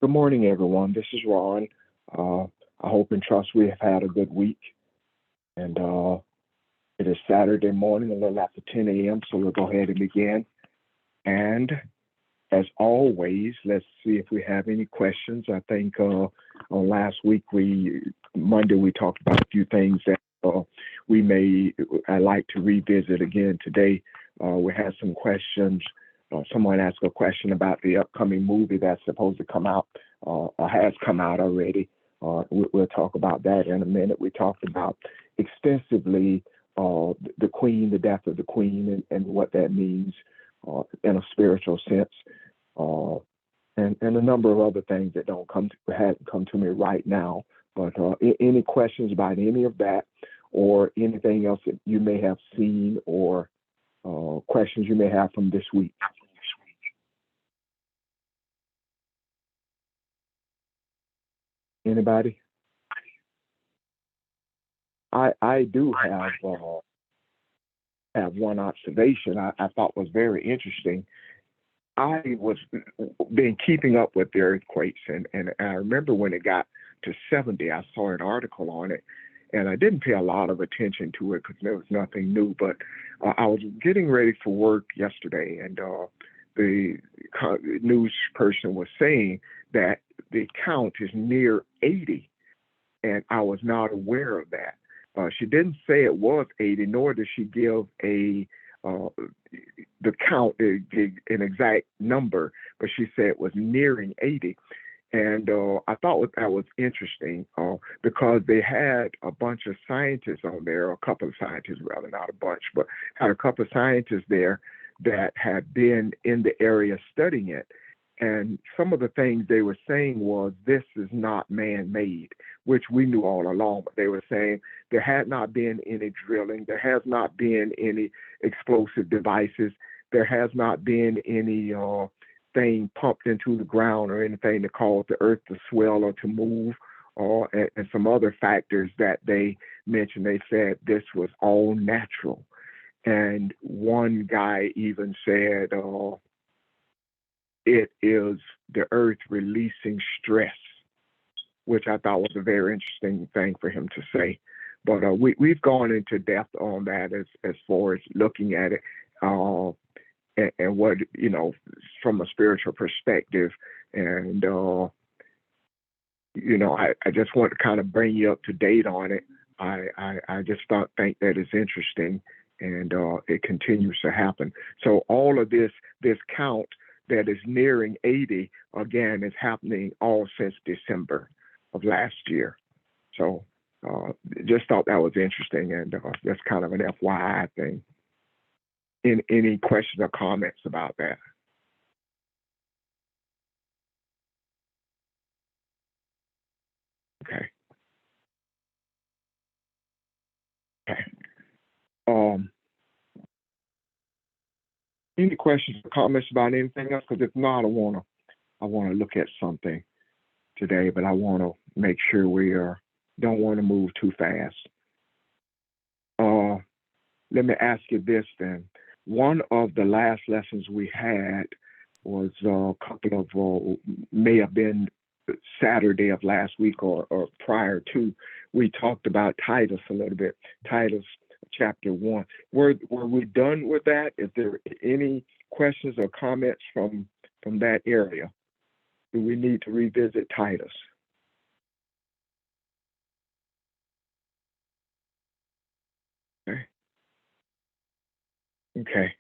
Good morning, everyone. This is Ron. Uh, I hope and trust we have had a good week. And it is Saturday morning, a little after 10 a.m., so we'll go ahead and begin. And as always, let's see if we have any questions. I think on last week, Monday, we talked about a few things that I'd like to revisit again today. We had some questions. Someone asked a question about the upcoming movie that's supposed to come out or has come out already. We'll talk about that in a minute. We talked about extensively the Queen, the death of the Queen, and what that means in a spiritual sense, uh, and a number of other things that hadn't come to me right now. But any questions about any of that, or anything else that you may have seen, or questions you may have from this week? Anybody? I do have one observation I thought was very interesting. I was been keeping up with the earthquakes, and I remember when it got to 70, I saw an article on it, and I didn't pay a lot of attention to it because there was nothing new. But I was getting ready for work yesterday, and the news person was saying that the count is near 80, and I was not aware of that. She didn't say it was 80, nor did she give a uh, the count, an exact number, but she said it was nearing 80. And I thought that was interesting because they had a bunch of scientists on there, a couple of scientists, rather, not a bunch, but had a couple of scientists there that had been in the area studying it. And some of the things they were saying was this is not man made, which we knew all along. But they were saying there had not been any drilling, there has not been any explosive devices, there has not been any thing pumped into the ground or anything to cause the earth to swell or to move, or and some other factors that they mentioned. They said this was all natural. And one guy even said, it is the earth releasing stress, which I thought was a very interesting thing for him to say. But we've gone into depth on that as far as looking at it, uh, and what, from a spiritual perspective. And, I just want to kind of bring you up to date on it. I just think that is interesting, and it continues to happen. So all of this count that is nearing 80 again is happening all since December of last year. So just thought that was interesting, and just kind of an FYI thing. In any questions or comments about that? Okay. Okay. Um, any questions or comments about anything else? Because if not, I wanna look at something today, but I want to make sure we are don't want to move too fast. Uh, Let me ask you this then. One of the last lessons we had was a couple of, may have been Saturday of last week, or prior to. We talked about Titus a little bit, Titus chapter 1. Were we done with that? Is there any questions or comments from that area? Do we need to revisit Titus? Okay. Okay.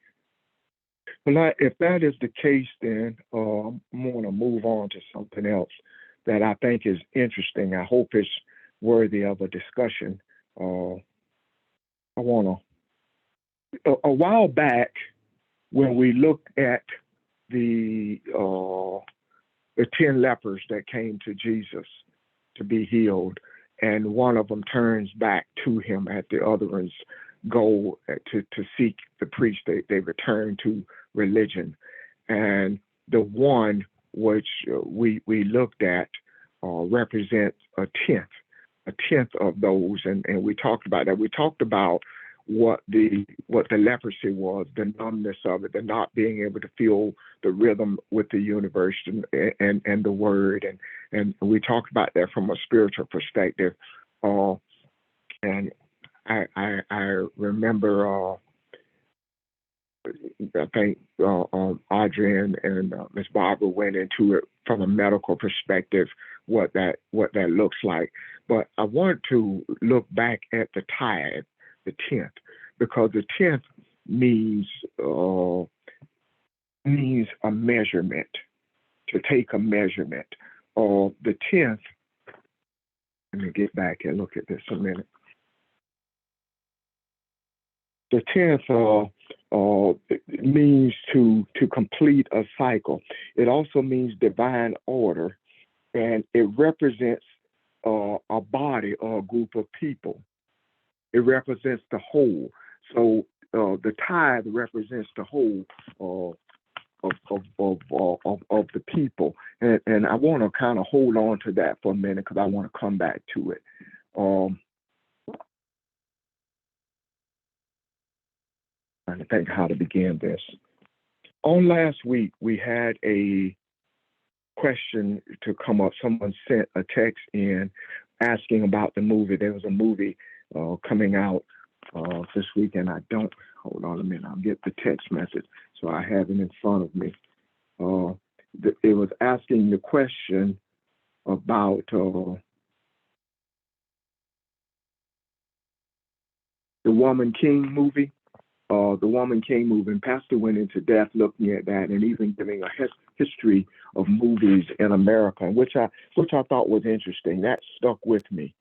Well, if that is the case, then I'm going to move on to something else that I think is interesting. I hope it's worthy of a discussion. Uh, I want a while back, when we looked at the 10 lepers that came to Jesus to be healed, and one of them turns back to him at the other ones go to seek the priest. They return to religion, and the one which we looked at represents a tenth of those, and we talked about that. We talked about what the leprosy was, the numbness of it, the not being able to feel the rhythm with the universe and the word, and we talked about that from a spiritual perspective. Uh, and I remember I think Audrey and Miss Barbara went into it from a medical perspective, what that looks like. But I want to look back at the tithe, the tenth, because the tenth means uh, means a measurement, to take a measurement. The tenth. Let me get back and look at this a minute. The tenth it means to complete a cycle. It also means divine order, and it represents a body or a group of people. It represents the whole. So the tithe represents the whole of the people, and I want to kind of hold on to that for a minute because I want to come back to it. Um, Trying to think how to begin this. On last week, we had a question to come up. Someone sent a text in asking about the movie. There was a movie coming out this week, and I don't, hold on a minute, I'll get the text message so I have it in front of me. It was asking the question about the Woman King movie. The Woman King movie, and Pastor went into depth looking at that and even giving a history of movies in America, which I thought was interesting. That stuck with me,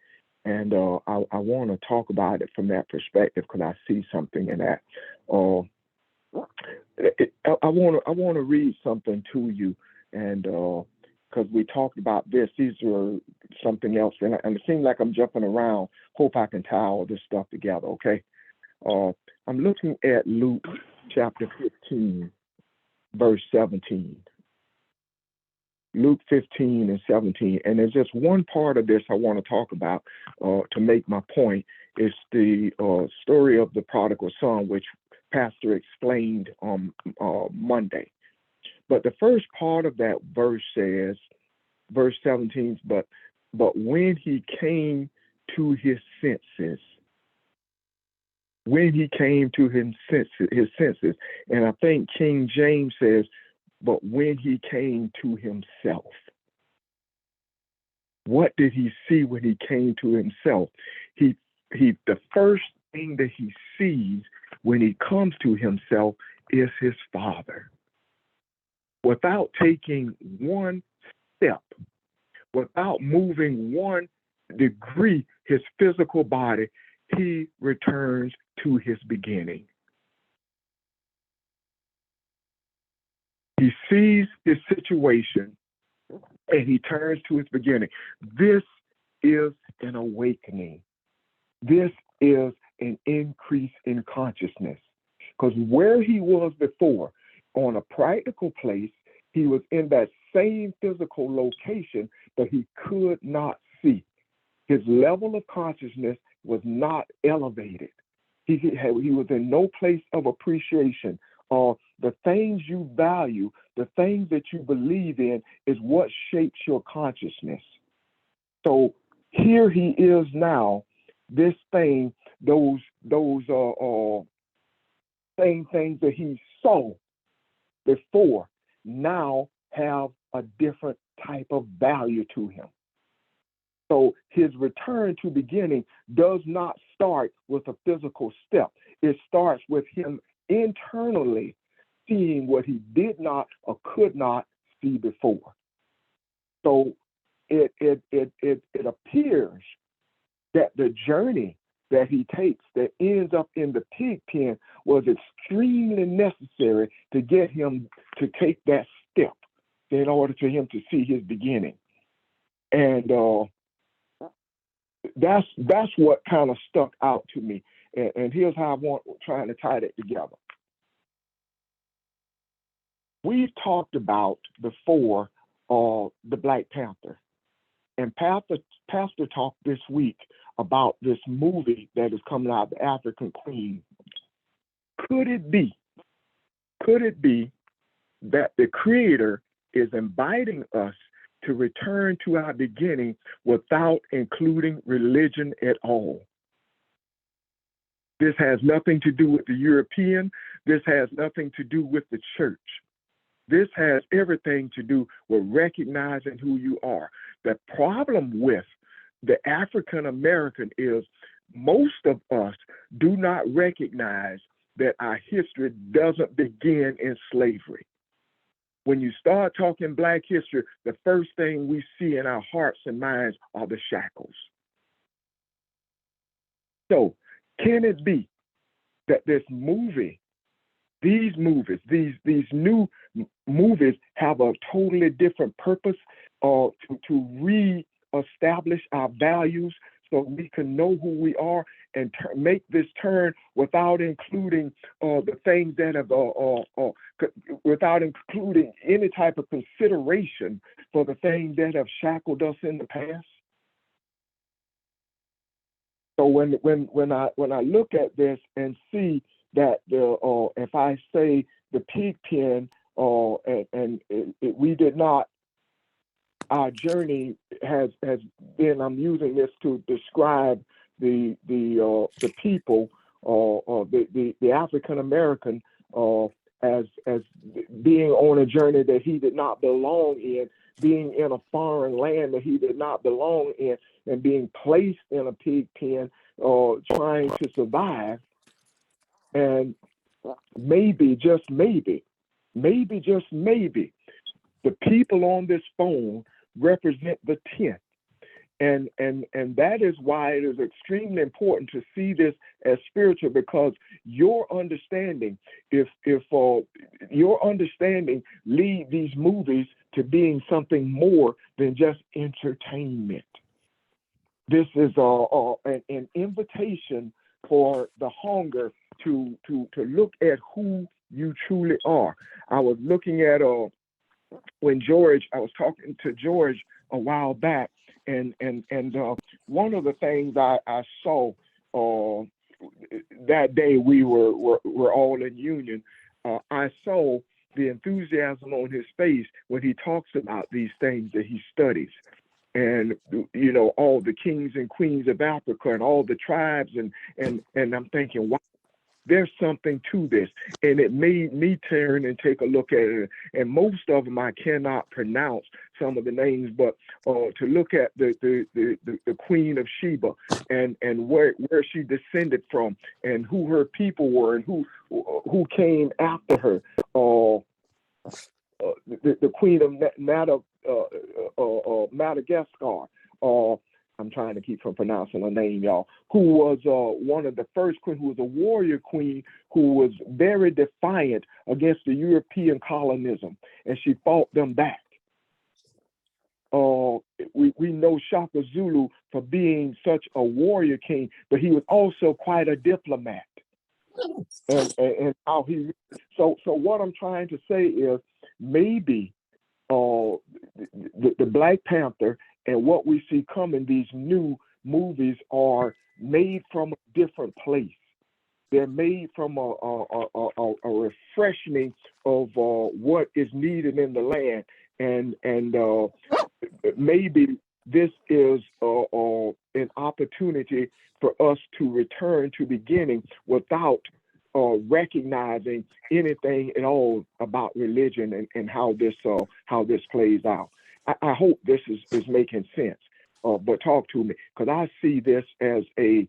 and I want to talk about it from that perspective because I see something in that. Uh, I want to read something to you, and because we talked about this, these are something else, and it seems like I'm jumping around. Hope I can tie all this stuff together. Okay. Uh, I'm looking at Luke chapter 15, verse 17. Luke 15 and 17. And there's just one part of this I want to talk about to make my point. It's the story of the prodigal son, which Pastor explained on Monday. But the first part of that verse says, verse 17, but when he came to his senses, when he came to his senses, and I think King James says, but when he came to himself. What did he see when he came to himself? He the first thing that he sees when he comes to himself is his father. Without taking one step, without moving one degree, his physical body, he returns to his beginning. He sees his situation and he turns to his beginning. This is an awakening. This is an increase in consciousness. Because where he was before, on a practical place, he was in that same physical location, but he could not see. His level of consciousness was not elevated. He was in no place of appreciation. The things you value, the things that you believe in, is what shapes your consciousness. So here he is now. This thing, those same things that he saw before, now have a different type of value to him. So his return to beginning does not start with a physical step. It starts with him internally seeing what he did not or could not see before. So it appears that the journey that he takes that ends up in the pig pen was extremely necessary to get him to take that step in order for him to see his beginning. And that's what kind of stuck out to me. And here's how trying to tie that together. We've talked about before the Black Panther, and Pastor talked this week about this movie that is coming out, The African Queen. Could it be? Could it be that the Creator is inviting us to return to our beginning without including religion at all? This has nothing to do with the European. This has nothing to do with the church. This has everything to do with recognizing who you are. The problem with the African American is most of us do not recognize that our history doesn't begin in slavery. When you start talking Black history, the first thing we see in our hearts and minds are the shackles. So, can it be that this movie, these movies, these new movies have a totally different purpose to re-establish our values so we can know who we are and make this turn without including the things that have, without including any type of consideration for the things that have shackled us in the past? So when I look at this and see that if I say the pig pen, we did not, our journey has been. I'm using this to describe the people, the African American, as being on a journey that he did not belong in, being in a foreign land that he did not belong in, and being placed in a pig pen, trying to survive. And maybe, just maybe, the people on this phone represent the 10th. And that is why it is extremely important to see this as spiritual, because your understanding, if your understanding lead these movies to being something more than just entertainment. This is an invitation for the hunger to look at who you truly are. I was looking at when I was talking to George a while back, and one of the things I saw that day we were all in union. I saw the enthusiasm on his face when he talks about these things that he studies. And all the kings and queens of Africa and all the tribes, and I'm thinking, wow, there's something to this. And it made me turn and take a look at it. And most of them I cannot pronounce some of the names, but to look at the Queen of Sheba and where she descended from and who her people were and who came after her. The Queen of Madagascar. I'm trying to keep from pronouncing her name, y'all, who was one of the first queen, who was a warrior queen, who was very defiant against the European colonism, and she fought them back. We know Shaka Zulu for being such a warrior king, but he was also quite a diplomat. And how he, so what I'm trying to say is maybe the Black Panther and what we see coming, these new movies are made from a different place. They're made from a refreshing of what is needed in the land, and maybe this is an opportunity for us to return to beginning without recognizing anything at all about religion and how this plays out. I hope this is making sense. But talk to me, because I see this as an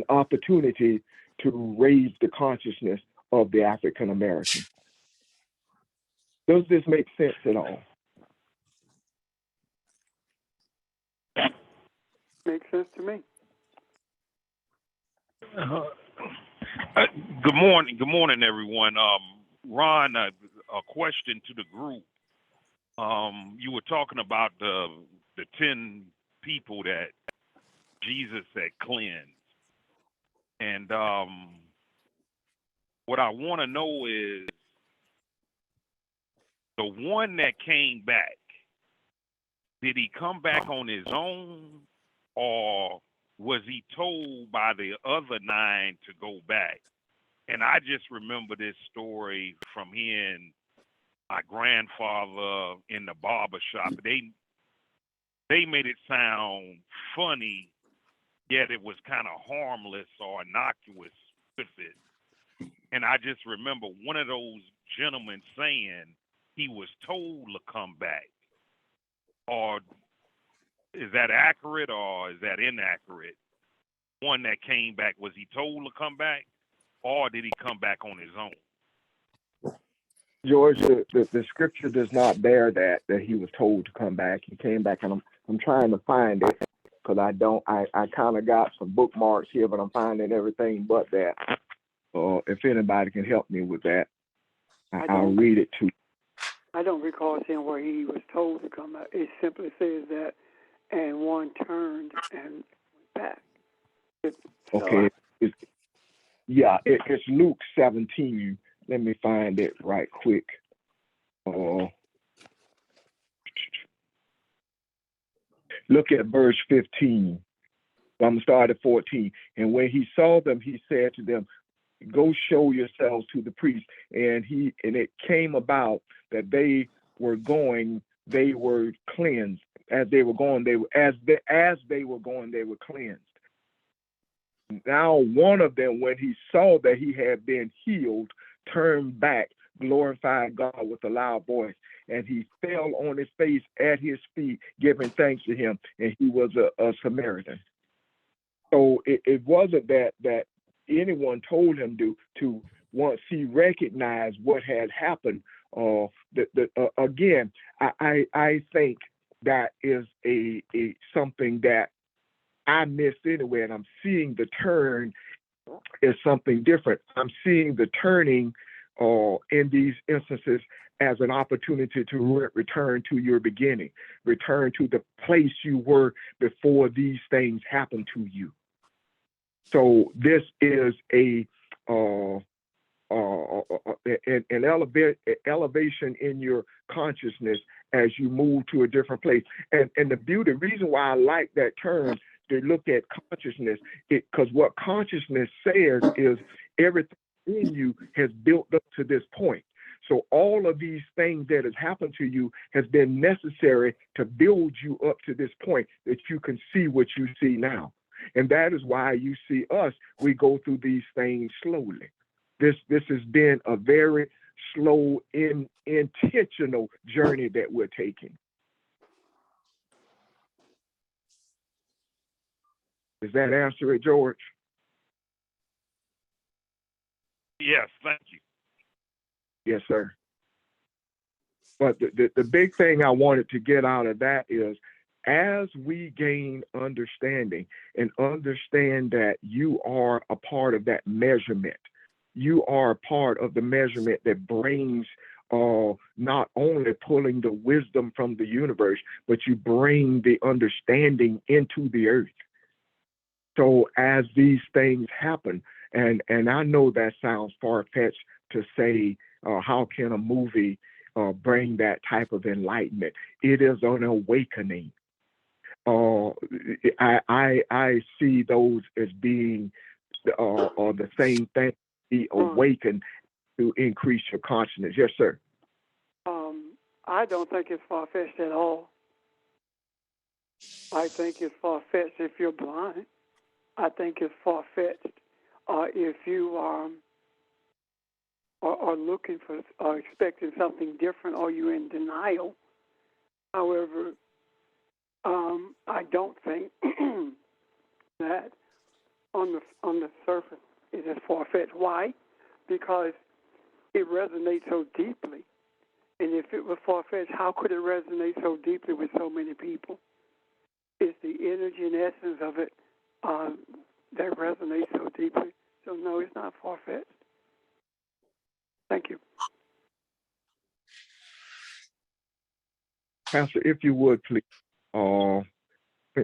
opportunity to raise the consciousness of the African American. Does this make sense at all? Makes sense to me. Good morning, everyone. Ron, a question to the group. You were talking about the 10 people that Jesus had cleansed, and what I want to know is the one that came back. Did he come back on his own, or was he told by the other 9 to go back? And I just remember this story from hearing my grandfather in the barber shop. They made it sound funny, yet it was kind of harmless or innocuous with it. And I just remember one of those gentlemen saying he was told to come back. Or is that accurate or is that inaccurate? One that came back, was he told to come back or did he come back on his own? George, the scripture does not bear that he was told to come back. He came back, and I'm trying to find it because I kind of got some bookmarks here, but I'm finding everything but that. If anybody can help me with that, I'll read it too. I don't recall seeing where he was told to come back. It simply says that, and one turned and went back. Okay. It's Luke 17. Let me find it right quick. Look at verse 15. I'm going to start at 14. And when he saw them, he said to them, go show yourselves to the priest. And it came about that they were cleansed. As they were going, they were cleansed. Now one of them, when he saw that he had been healed, turned back, glorified God with a loud voice, and he fell on his face at his feet, giving thanks to him. And he was a Samaritan. So it wasn't that anyone told him to once he recognized what had happened. Again, I think that is a something that I missed anyway, and I'm seeing the turn is something different. I'm seeing the turning in these instances as an opportunity to return to your beginning, return to the place you were before these things happened to you. So this is an elevation in your consciousness as you move to a different place. And the reason why I like that term, to look at consciousness, because what consciousness says is everything in you has built up to this point. So all of these things that has happened to you has been necessary to build you up to this point that you can see what you see now. And that is why you see us, we go through these things slowly. This has been a very slow, intentional journey that we're taking. Does that answer it, George? Yes, thank you. Yes, sir. But the big thing I wanted to get out of that is, as we gain understanding and understand that you are a part of that measurement, you are a part of the measurement that brings not only pulling the wisdom from the universe, but you bring the understanding into the earth. So as these things happen, and I know that sounds far-fetched to say, how can a movie bring that type of enlightenment? It is an awakening. I see those as being the same thing, be awakened to increase your consciousness. Yes, sir. I don't think it's far-fetched at all. I think it's far-fetched if you're blind. I think it's far-fetched if you are looking for or expecting something different, or you're in denial. However, I don't think that on the surface it is far-fetched. Why? Because it resonates so deeply. And if it was far-fetched, how could it resonate so deeply with so many people? It's the energy and essence of it that resonates so deeply. So no, it's not far-fetched. Thank you. Pastor, if you would, please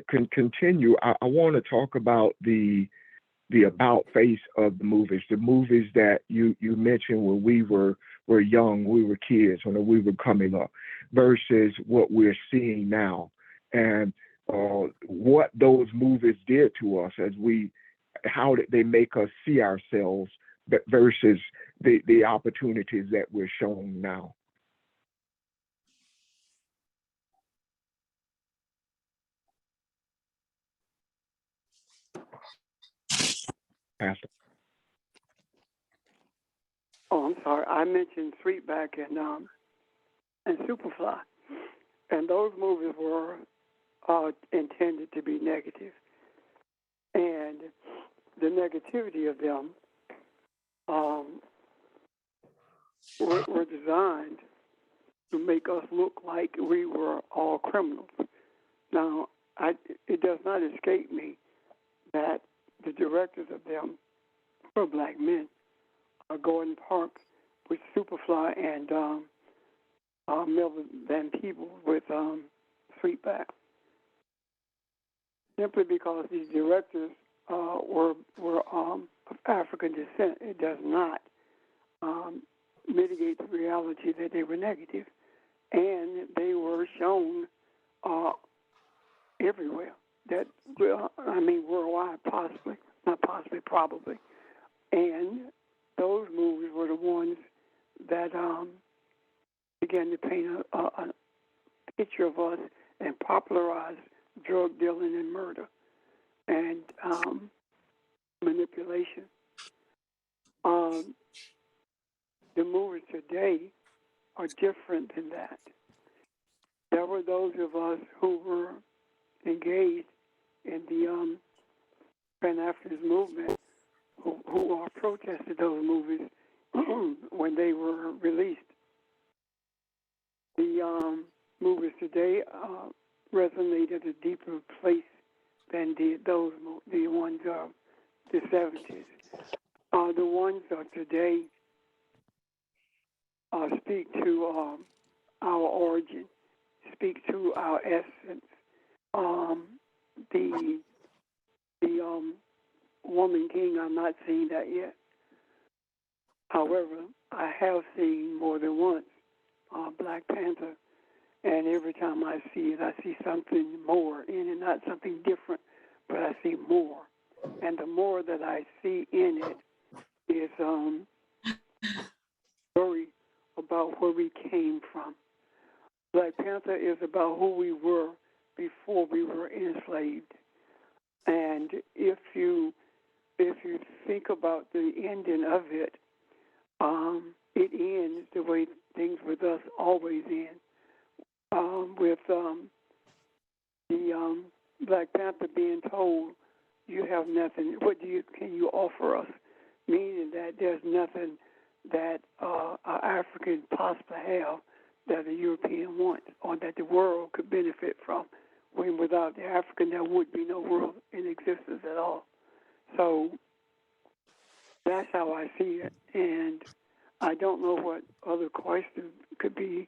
continue. I want to talk about the about face of the movies that you mentioned when we were young, we were kids, when we were coming up, versus what we're seeing now. And what those movies did to us how did they make us see ourselves versus the opportunities that we're shown now. Pastor. Oh, I'm sorry. I mentioned Sweetback and Superfly, and those movies were intended to be negative, and the negativity of them were designed to make us look like we were all criminals. Now, it does not escape me that the directors of them were black men. Gordon Parks with Superfly and Melvin Van Peebles with Sweetback. Simply because these directors were of African descent, it does not mitigate the reality that they were negative, and they were shown everywhere. That worldwide, possibly, not possibly, probably, and those movies were the ones that began to paint a picture of us and popularize drug dealing and murder and manipulation. The movies today are different than that. There were those of us who were engaged in the Pan-Africanist movement who protested those movies when they were released. The movies today resonate at a deeper place than did the ones of the 70s. The ones of today speak to our origin, speak to our essence. The Woman King, I'm not seeing that yet. However, I have seen more than once Black Panther, and every time I see it, I see something more in it, not something different, but I see more. And the more that I see in it is story about where we came from. Black Panther is about who we were before we were enslaved. And if you think about the ending of it, it ends the way things with us always end. With the Black Panther being told, "You have nothing. What can you offer us?" Meaning that there's nothing that an African possibly have that a European wants, or that the world could benefit from. When without the African, there would be no world in existence at all. So that's how I see it, and I don't know what other questions could be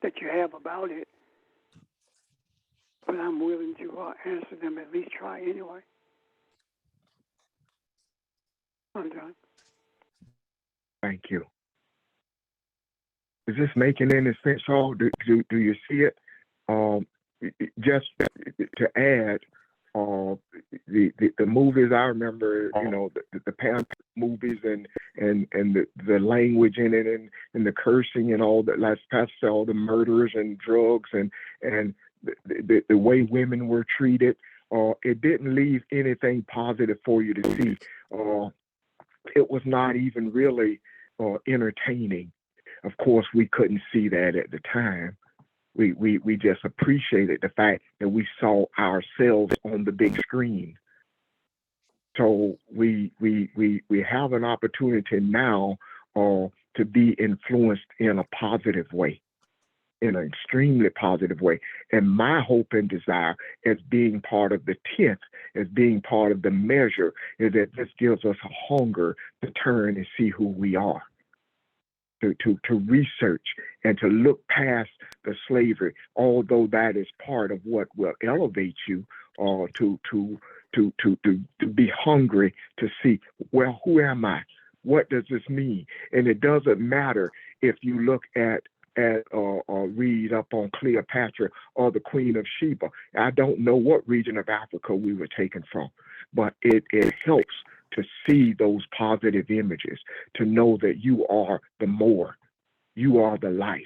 that you have about it, but I'm willing to answer them, at least try anyway. I'm done. Thank you. Is this making any sense, y'all? Do you see it? Just to add, the movies I remember, the Panther movies and the language in it and the cursing and all that, like Pastor, all the murders and drugs and the way women were treated. It didn't leave anything positive for you to see. It was not even really entertaining. Of course, we couldn't see that at the time. We just appreciated the fact that we saw ourselves on the big screen. So we have an opportunity now to be influenced in a positive way, in an extremely positive way. And my hope and desire as being part of the 10th, as being part of the measure, is that this gives us a hunger to turn and see who we are. To research and to look past the slavery, although that is part of what will elevate you, to be hungry to see, well, who am I? What does this mean? And it doesn't matter if you look at at or read up on Cleopatra or the Queen of Sheba. I don't know what region of Africa we were taken from, but it helps to see those positive images, to know that you are the more, you are the life.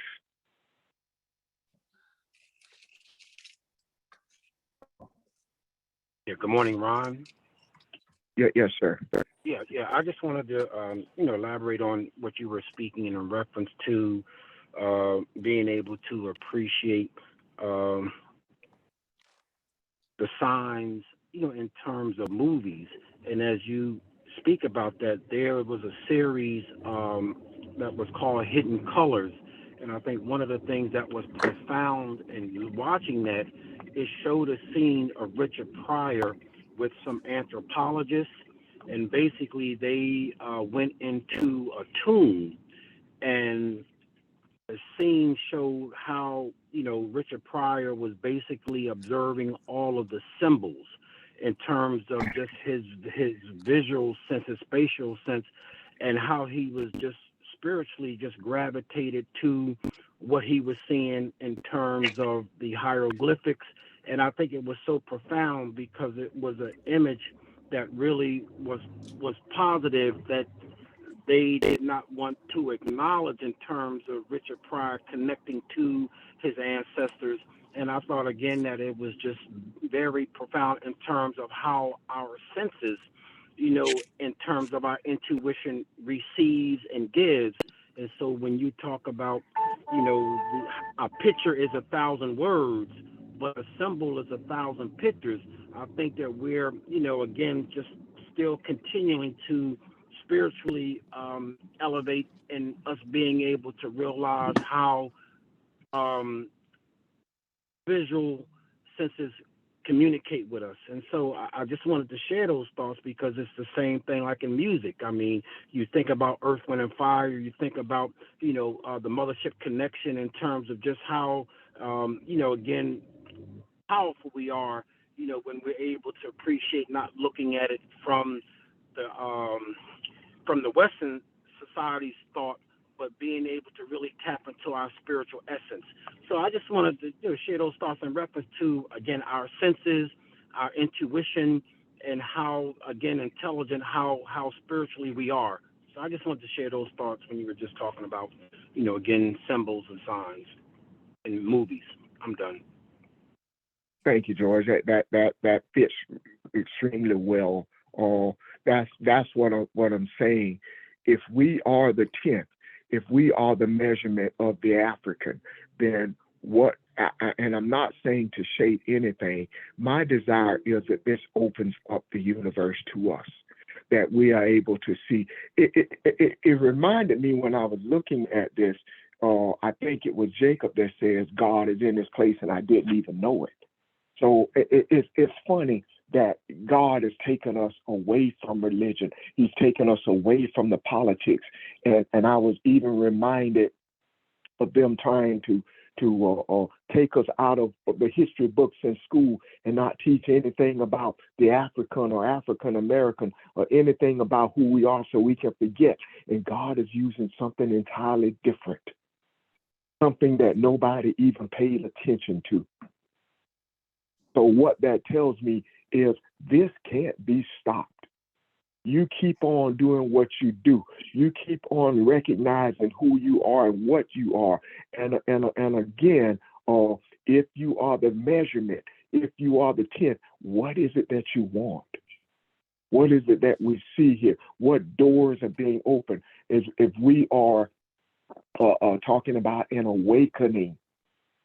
Yeah, good morning, Ron. Yes, sir. Yeah. I just wanted to, elaborate on what you were speaking in reference to being able to appreciate the signs, in terms of movies. And as you speak about that, there was a series that was called Hidden Colors. And I think one of the things that was profound in watching that, it showed a scene of Richard Pryor with some anthropologists. And basically they went into a tomb, and the scene showed how, Richard Pryor was basically observing all of the symbols in terms of just his visual sense, his spatial sense, and how he was just spiritually just gravitated to what he was seeing in terms of the hieroglyphics. And I think it was so profound because it was an image that really was positive, that they did not want to acknowledge in terms of Richard Pryor connecting to his ancestors. And I thought, again, that it was just very profound in terms of how our senses, in terms of our intuition, receives and gives. And so when you talk about, a picture is 1,000 words, but a symbol is 1,000 pictures, I think that we're, again, just still continuing to spiritually elevate, and us being able to realize how visual senses communicate with us. And so I just wanted to share those thoughts, because it's the same thing like in music. I mean, you think about Earth, Wind, and Fire, you think about, the Mothership Connection, in terms of just how, again, powerful we are, when we're able to appreciate, not looking at it from the Western society's thought, but being able to really tap into our spiritual essence. So I just wanted to share those thoughts in reference to, again, our senses, our intuition, and how, again, intelligent, how spiritually we are. So I just wanted to share those thoughts when you were just talking about, again, symbols and signs in movies. I'm done. Thank you, George. That fits extremely well. That's what I'm saying. If we are the 10th, if we are the measurement of the African, then what? And I'm not saying to shade anything. My desire is that this opens up the universe to us, that we are able to see. It reminded me when I was looking at this. I think it was Jacob that says God is in this place, and I didn't even know it. So it's funny that God has taken us away from religion. He's taken us away from the politics. And I was even reminded of them trying to take us out of the history books in school and not teach anything about the African or African American or anything about who we are, so we can forget. And God is using something entirely different, something that nobody even paid attention to. So what that tells me is this can't be stopped. You keep on doing what you do. You keep on recognizing who you are and what you are. And again, if you are the measurement, if you are the 10th, what is it that you want? What is it that we see here? What doors are being opened? If we are talking about an awakening,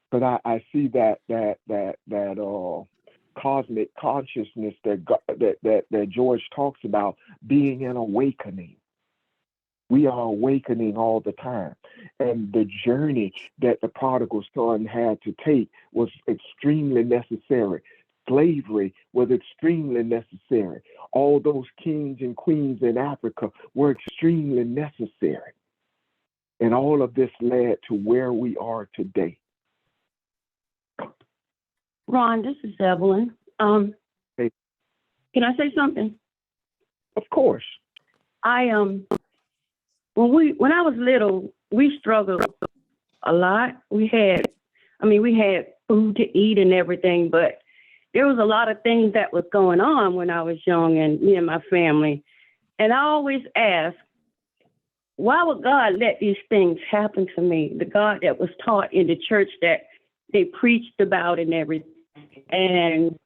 but I see that cosmic consciousness that George talks about being an awakening. We are awakening all the time. And the journey that the prodigal son had to take was extremely necessary. Slavery was extremely necessary. All those kings and queens in Africa were extremely necessary. And all of this led to where we are today. Ron, this is Evelyn. Hey. Can I say something? Of course. When I was little, we struggled a lot. We had food to eat and everything, but there was a lot of things that was going on when I was young and me and my family. And I always ask, why would God let these things happen to me? The God that was taught in the church that they preached about and everything. And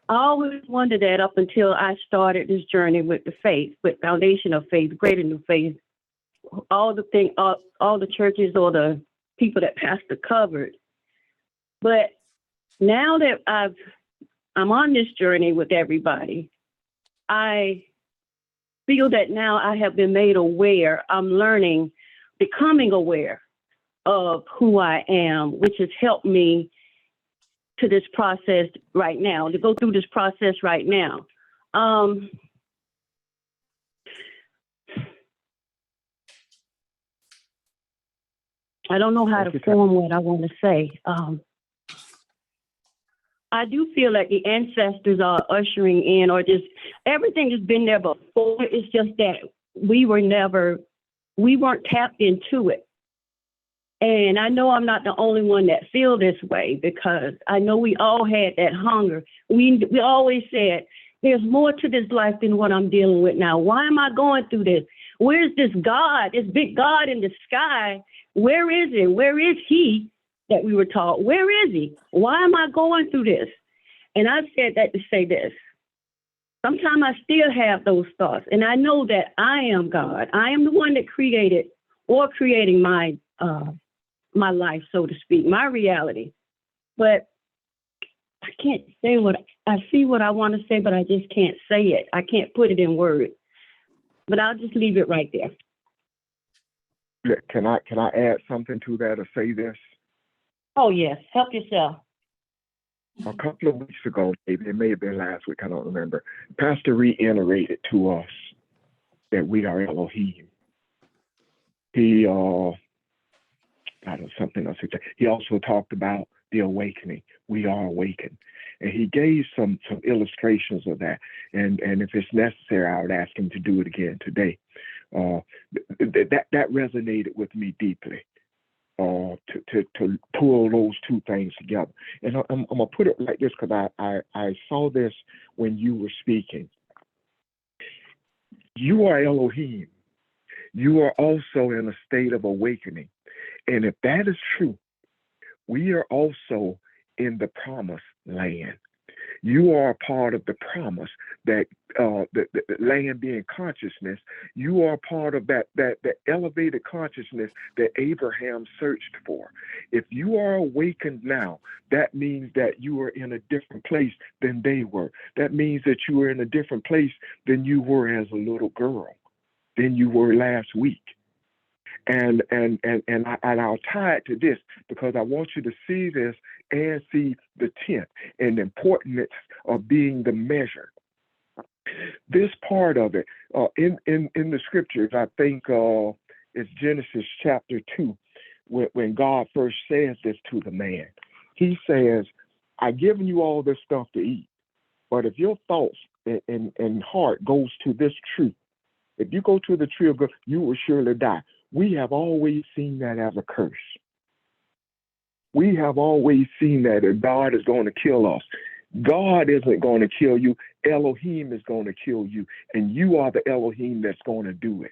I always wondered that up until I started this journey with the faith, with Foundation of Faith, Greater New Faith, all the churches or the people that Pastor covered. But now that I'm on this journey with everybody, I feel that now I have been made aware. I'm learning, becoming aware of who I am, which has helped me to this process right now, to go through this process right now. I don't know how to form what I want to say. I do feel like the ancestors are ushering in, or just everything has been there before. It's just that we weren't tapped into it. And I know I'm not the only one that feel this way, because I know we all had that hunger. We always said, there's more to this life than what I'm dealing with now. Why am I going through this? Where's this God, this big God in the sky? Where is it? Where is he that we were taught? Where is he? Why am I going through this? And I said that to say this. Sometimes I still have those thoughts, and I know that I am God. I am the one that created or creating my life, so to speak, my reality. But I can't say what I see, what I want to say, but I just can't say it. I can't put it in words. But I'll just leave it right there. Yeah, can I add something to that or say this? Oh, yes. Help yourself. A couple of weeks ago, maybe it may have been last week, I don't remember, Pastor reiterated to us that we are Elohim. He something else. He also talked about the awakening. We are awakened. And he gave some illustrations of that. And if it's necessary, I would ask him to do it again today. That resonated with me deeply, to pull those two things together. And I'm going to put it like this, because I saw this when you were speaking. You are Elohim. You are also in a state of awakening. And if that is true, we are also in the promised land. You are a part of the promise, that the land being consciousness. You are part of that elevated consciousness that Abraham searched for. If you are awakened now, that means that you are in a different place than they were. That means that you are in a different place than you were as a little girl, than you were last week. And I'll tie it to this, because I want you to see this and see the tenth and the importance of being the measure. This part of it, in the scriptures, I think it's Genesis chapter 2, when God first says this to the man. He says, I've given you all this stuff to eat, but if your thoughts and heart goes to this tree, if you go to the tree of good, you will surely die. We have always seen that as a curse. We have always seen that God is going to kill us. God isn't going to kill you. Elohim is going to kill you. And you are the Elohim that's going to do it.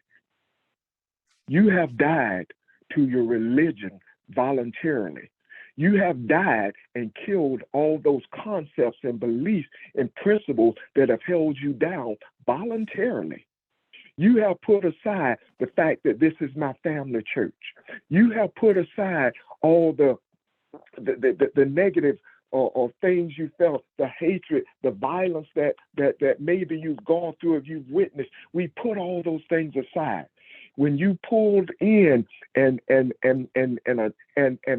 You have died to your religion voluntarily. You have died and killed all those concepts and beliefs and principles that have held you down voluntarily. You have put aside the fact that this is my family church. You have put aside all the negative or things you felt, the hatred, the violence that maybe you've gone through, or you've witnessed. We put all those things aside. When you pulled in and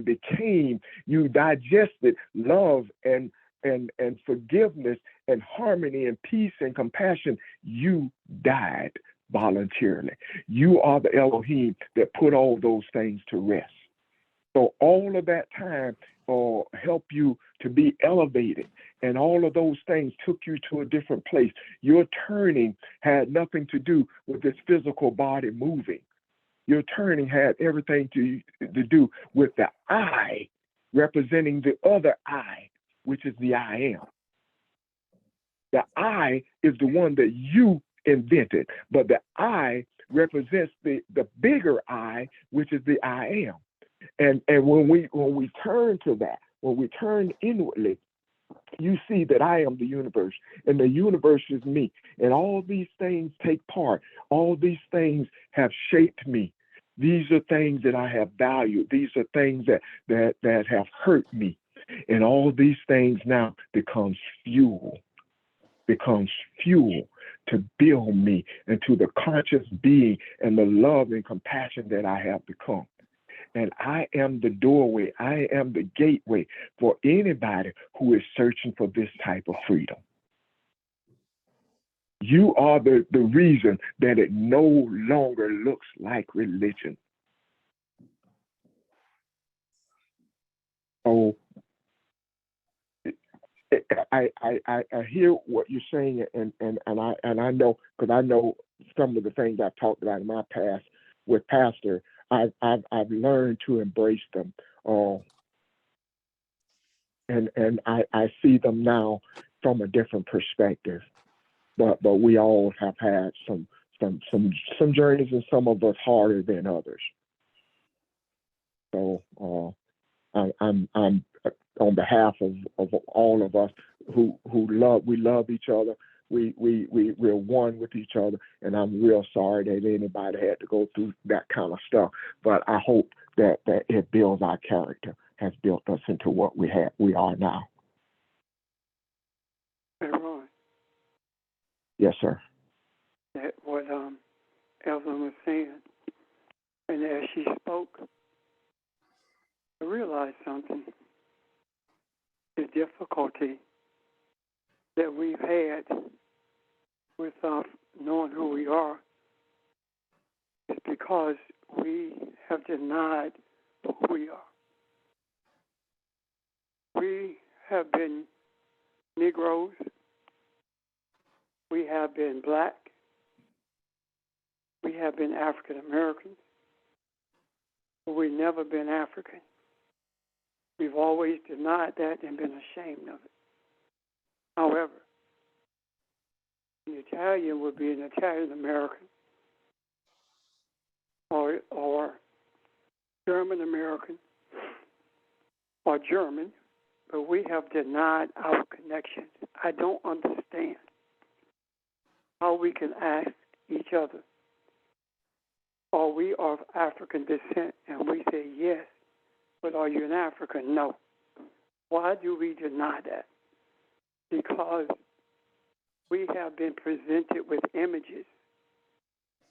became, you digested love and forgiveness and harmony and peace and compassion, you died voluntarily. You are the Elohim that put all those things to rest. So all of that time help you to be elevated, and all of those things took you to a different place. Your turning had nothing to do with this physical body moving. Your turning had everything to do with the I representing the other I, which is the I am. The I is the one that you invented, but the I represents the bigger I, which is the I am. And when we turn to that, when we turn inwardly, you see that I am the universe, and the universe is me. And all these things take part. All these things have shaped me. These are things that I have valued. These are things that have hurt me. And all these things now becomes fuel to build me into the conscious being and the love and compassion that I have become. And I am the doorway, I am the gateway for anybody who is searching for this type of freedom. You are the reason that it no longer looks like religion. So I hear what you're saying, and I know, because I know some of the things I've talked about in my past with Pastor. I've learned to embrace them, and I see them now from a different perspective. But we all have had some journeys, and some of us harder than others. So I'm on behalf of all of us who love each other. We're one with each other, and I'm real sorry that anybody had to go through that kind of stuff. But I hope that it builds our character, has built us into what we are now. Hey, Ron. Yes, sir. That what Evelyn was saying, and as she spoke, I realized something. The difficulty that we've had with knowing who we are is because we have denied who we are. We have been Negroes. We have been black. We have been African Americans. But we've never been African. We've always denied that and been ashamed of it. However, an Italian would be an Italian American or German American or German, but we have denied our connections. I don't understand how we can ask each other, are we of African descent? And we say yes, but are you an African? No. Why do we deny that? Because we have been presented with images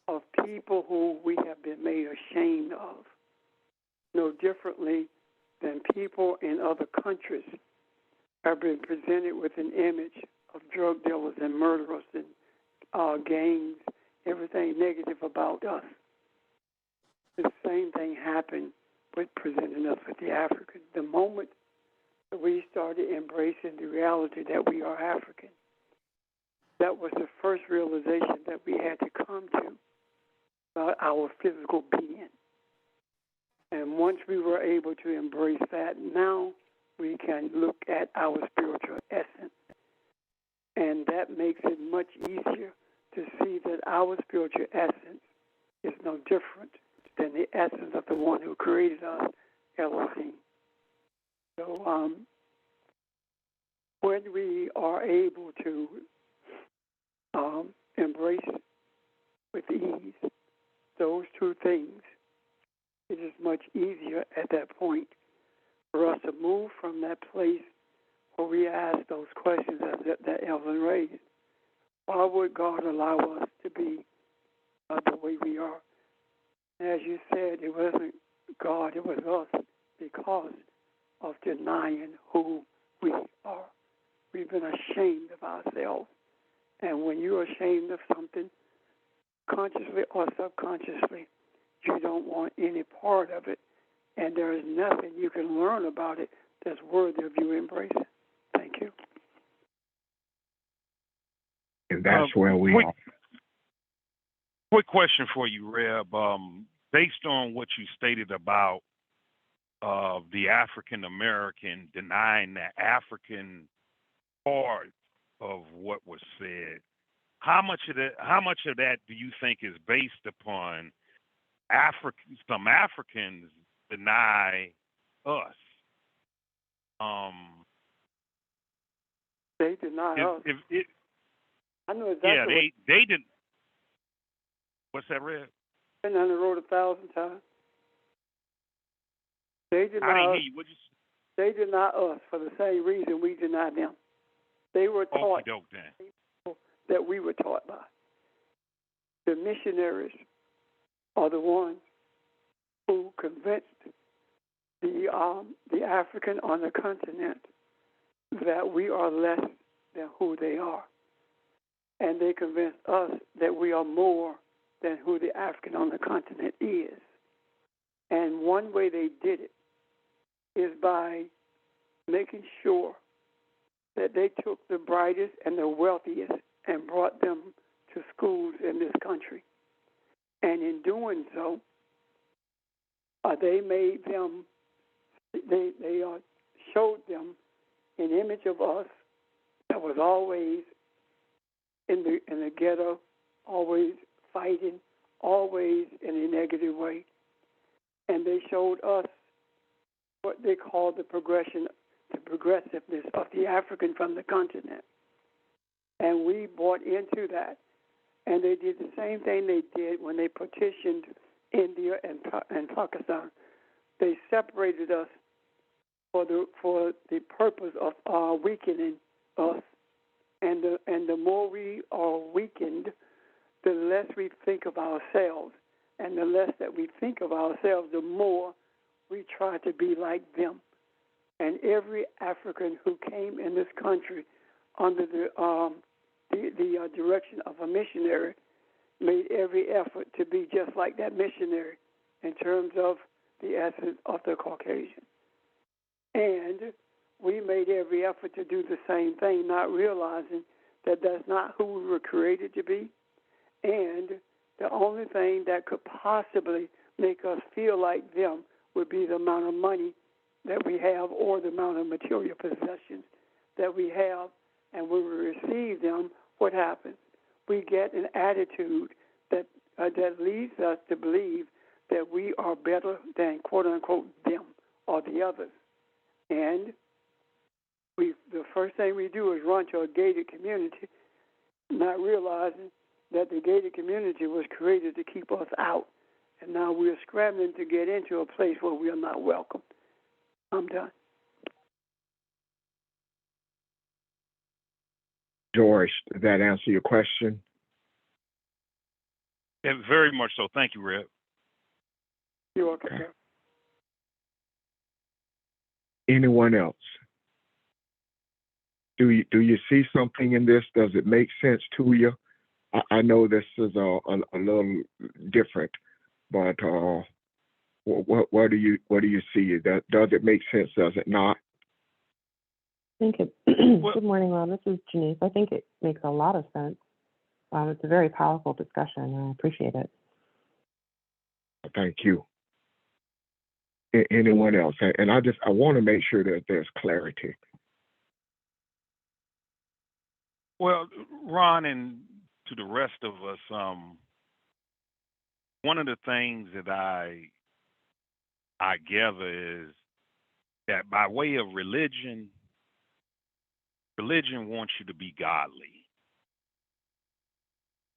of people who we have been made ashamed of, no differently than people in other countries have been presented with an image of drug dealers and murderers and gangs, everything negative about us. The same thing happened with presenting us with the African. The moment that we started embracing the reality that we are African, that was the first realization that we had to come to about our physical being. And once we were able to embrace that, now we can look at our spiritual essence. And that makes it much easier to see that our spiritual essence is no different than the essence of the one who created us, Elohim. So when we are able to embrace with ease those two things, it is much easier at that point for us to move from that place where we ask those questions that Evelyn raised. Why would God allow us to be the way we are? As you said, it wasn't God, it was us because of denying who we are. We've been ashamed of ourselves. And when you're ashamed of something, consciously or subconsciously, you don't want any part of it. And there is nothing you can learn about it that's worthy of you embracing. Thank you. And that's where we are. Quick question for you, Reb. based on what you stated about the African American denying the African part of what was said, how much of that do you think is based upon some Africans deny us? They deny us. I know exactly. Yeah, they didn't. What's that, Red? Been on the road 1,000 times. They deny I didn't us. hear you. What'd you say? They deny us for the same reason we deny them. They were taught that we were taught by. The missionaries are the ones who convinced the African on the continent that we are less than who they are. And they convinced us that we are more than who the African on the continent is. And one way they did it is by making sure that they took the brightest and the wealthiest and brought them to schools in this country. And in doing so, they made them, they showed them an image of us that was always in the ghetto, always fighting, always in a negative way. And they showed us what they called the progressiveness of the African from the continent. And we bought into that. And they did the same thing they did when they partitioned India and Pakistan. They separated us for the purpose of weakening us. And the more we are weakened, the less we think of ourselves. And the less that we think of ourselves, the more we try to be like them. And every African who came in this country under the direction of a missionary made every effort to be just like that missionary in terms of the essence of the Caucasian. And we made every effort to do the same thing, not realizing that that's not who we were created to be. And the only thing that could possibly make us feel like them would be the amount of money that we have or the amount of material possessions that we have. And when we receive them, what happens? We get an attitude that leads us to believe that we are better than, quote unquote, them or the others. And the first thing we do is run to a gated community, not realizing that the gated community was created to keep us out. And now we're scrambling to get into a place where we are not welcome. I'm done. George, did that answer your question? Yeah, very much so. Thank you, Red. You're welcome, sir. Anyone else? Do you see something in this? Does it make sense to you? I know this is a little different, but what do you see? Does it make sense? Does it not? I think it. Good morning, Ron. This is Janice. I think it makes a lot of sense. It's a very powerful discussion. I appreciate it. Thank you. Anyone else? And I want to make sure that there's clarity. Well, Ron, and to the rest of us, one of the things that I gather is that by way of religion wants you to be godly.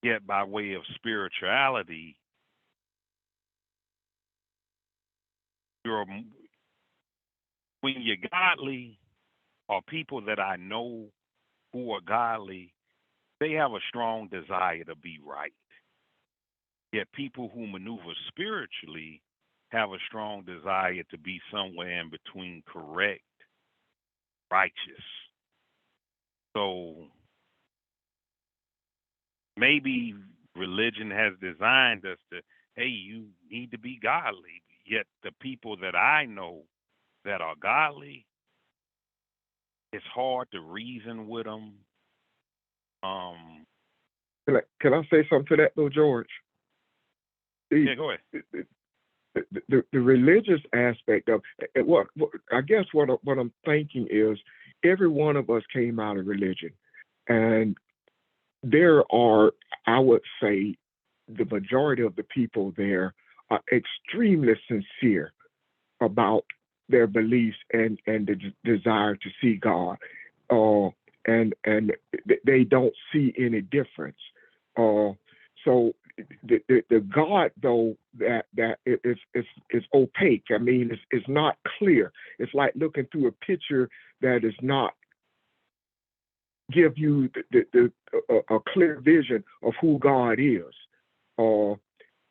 Yet by way of spirituality, when you're godly, or people that I know who are godly, they have a strong desire to be right. Yet people who maneuver spiritually have a strong desire to be somewhere in between correct, righteous. So maybe religion has designed us to, hey, you need to be godly. Yet the people that I know that are godly, it's hard to reason with them. Can I say something to that, though, George? Yeah, go ahead. the religious aspect of it, what I guess what I'm thinking is every one of us came out of religion, and there are, I would say, the majority of the people there are extremely sincere about their beliefs and the desire to see God, and they don't see any difference. So the God though that is opaque. I mean, it's not clear. It's like looking through a picture that is not give you a clear vision of who God is.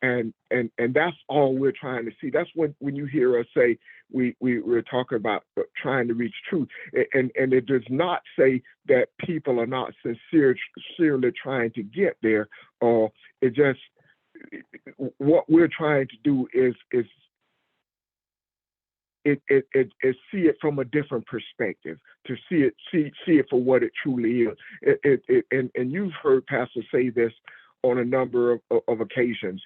And that's all we're trying to see. That's when you hear us say we're talking about trying to reach truth, and it does not say that people are not sincerely trying to get there. Or it just what we're trying to do is see it from a different perspective, to see it for what it truly is. And you've heard Pastor say this on a number of occasions.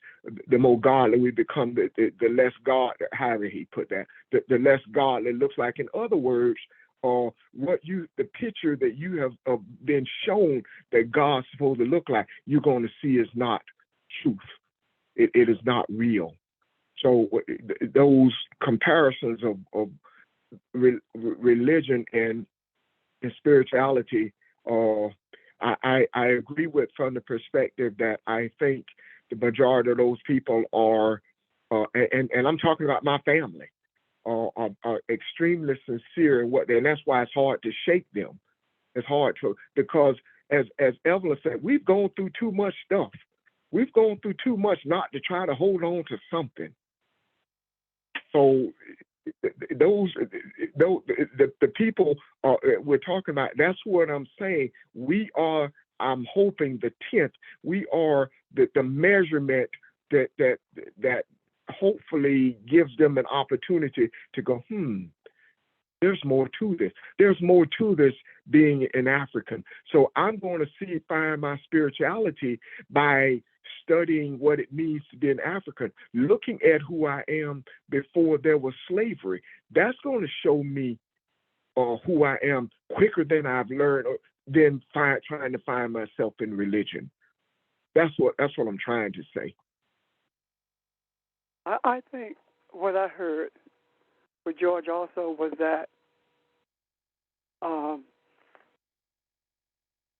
The more godly we become, the less God, however he put that, the less godly it looks like. In other words, the picture that you have been shown that God's supposed to look like, you're going to see is not truth. It is not real. So those comparisons of religion and spirituality, I agree with from the perspective that I think the majority of those people are, and I'm talking about my family, are extremely sincere in what they, and that's why it's hard to shake them. It's hard to, because as Evelyn said, we've gone through too much stuff. We've gone through too much not to try to hold on to something. So the people we're talking about, that's what I'm saying. We are, I'm hoping, the 10th. We are the measurement that hopefully gives them an opportunity to go, there's more to this. There's more to this being an African. So I'm going to find my spirituality by studying what it means to be an African, looking at who I am before there was slavery. That's going to show me who I am quicker than I've learned, than trying to find myself in religion. That's what I'm trying to say. I think what I heard with George also was that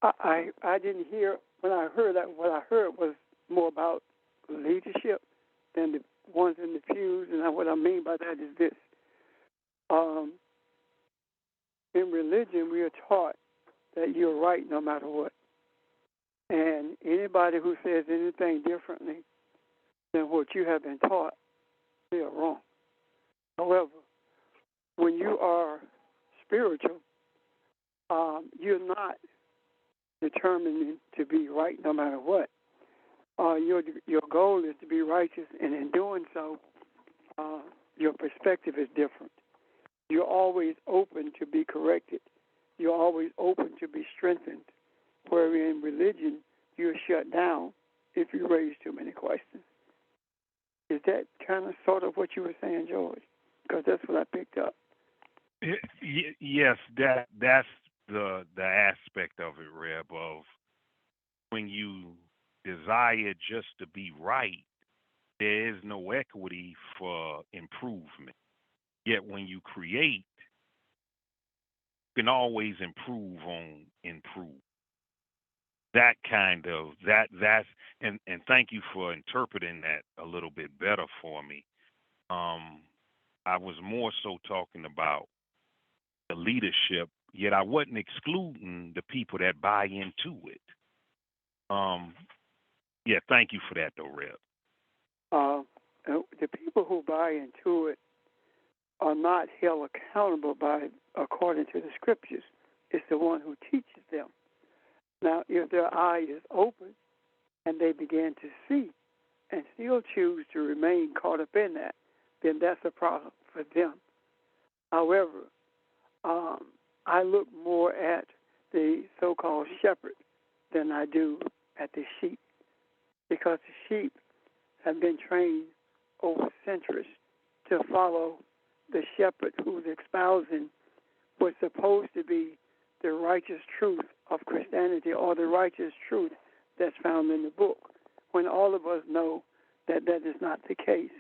I didn't hear, when I heard that, what I heard was more about leadership than the ones in the pews. And what I mean by that is this. In religion, we are taught that you're right no matter what. And anybody who says anything differently than what you have been taught, they are wrong. However, when you are spiritual, you're not determined to be right no matter what. Your goal is to be righteous, and in doing so, your perspective is different. You're always open to be corrected. You're always open to be strengthened. Where in religion, you're shut down if you raise too many questions. Is that kind of sort of what you were saying, George? Because that's what I picked up. Yes, that's the aspect of it, Reb, of when you desire just to be right, there is no equity for improvement. Yet when you create, you can always improve on improve. That kind of that's and thank you for interpreting that a little bit better for me. I was more so talking about the leadership, yet I wasn't excluding the people that buy into it. Yeah, thank you for that though, Reb. The people who buy into it are not held accountable according to the scriptures. It's the one who teaches them. Now, if their eye is open and they begin to see and still choose to remain caught up in that, then that's a problem for them. However, I look more at the so-called shepherd than I do at the sheep, because the sheep have been trained over centuries to follow the shepherd who's espousing what's supposed to be the righteous truth of Christianity or the righteous truth that's found in the book, when all of us know that that is not the case.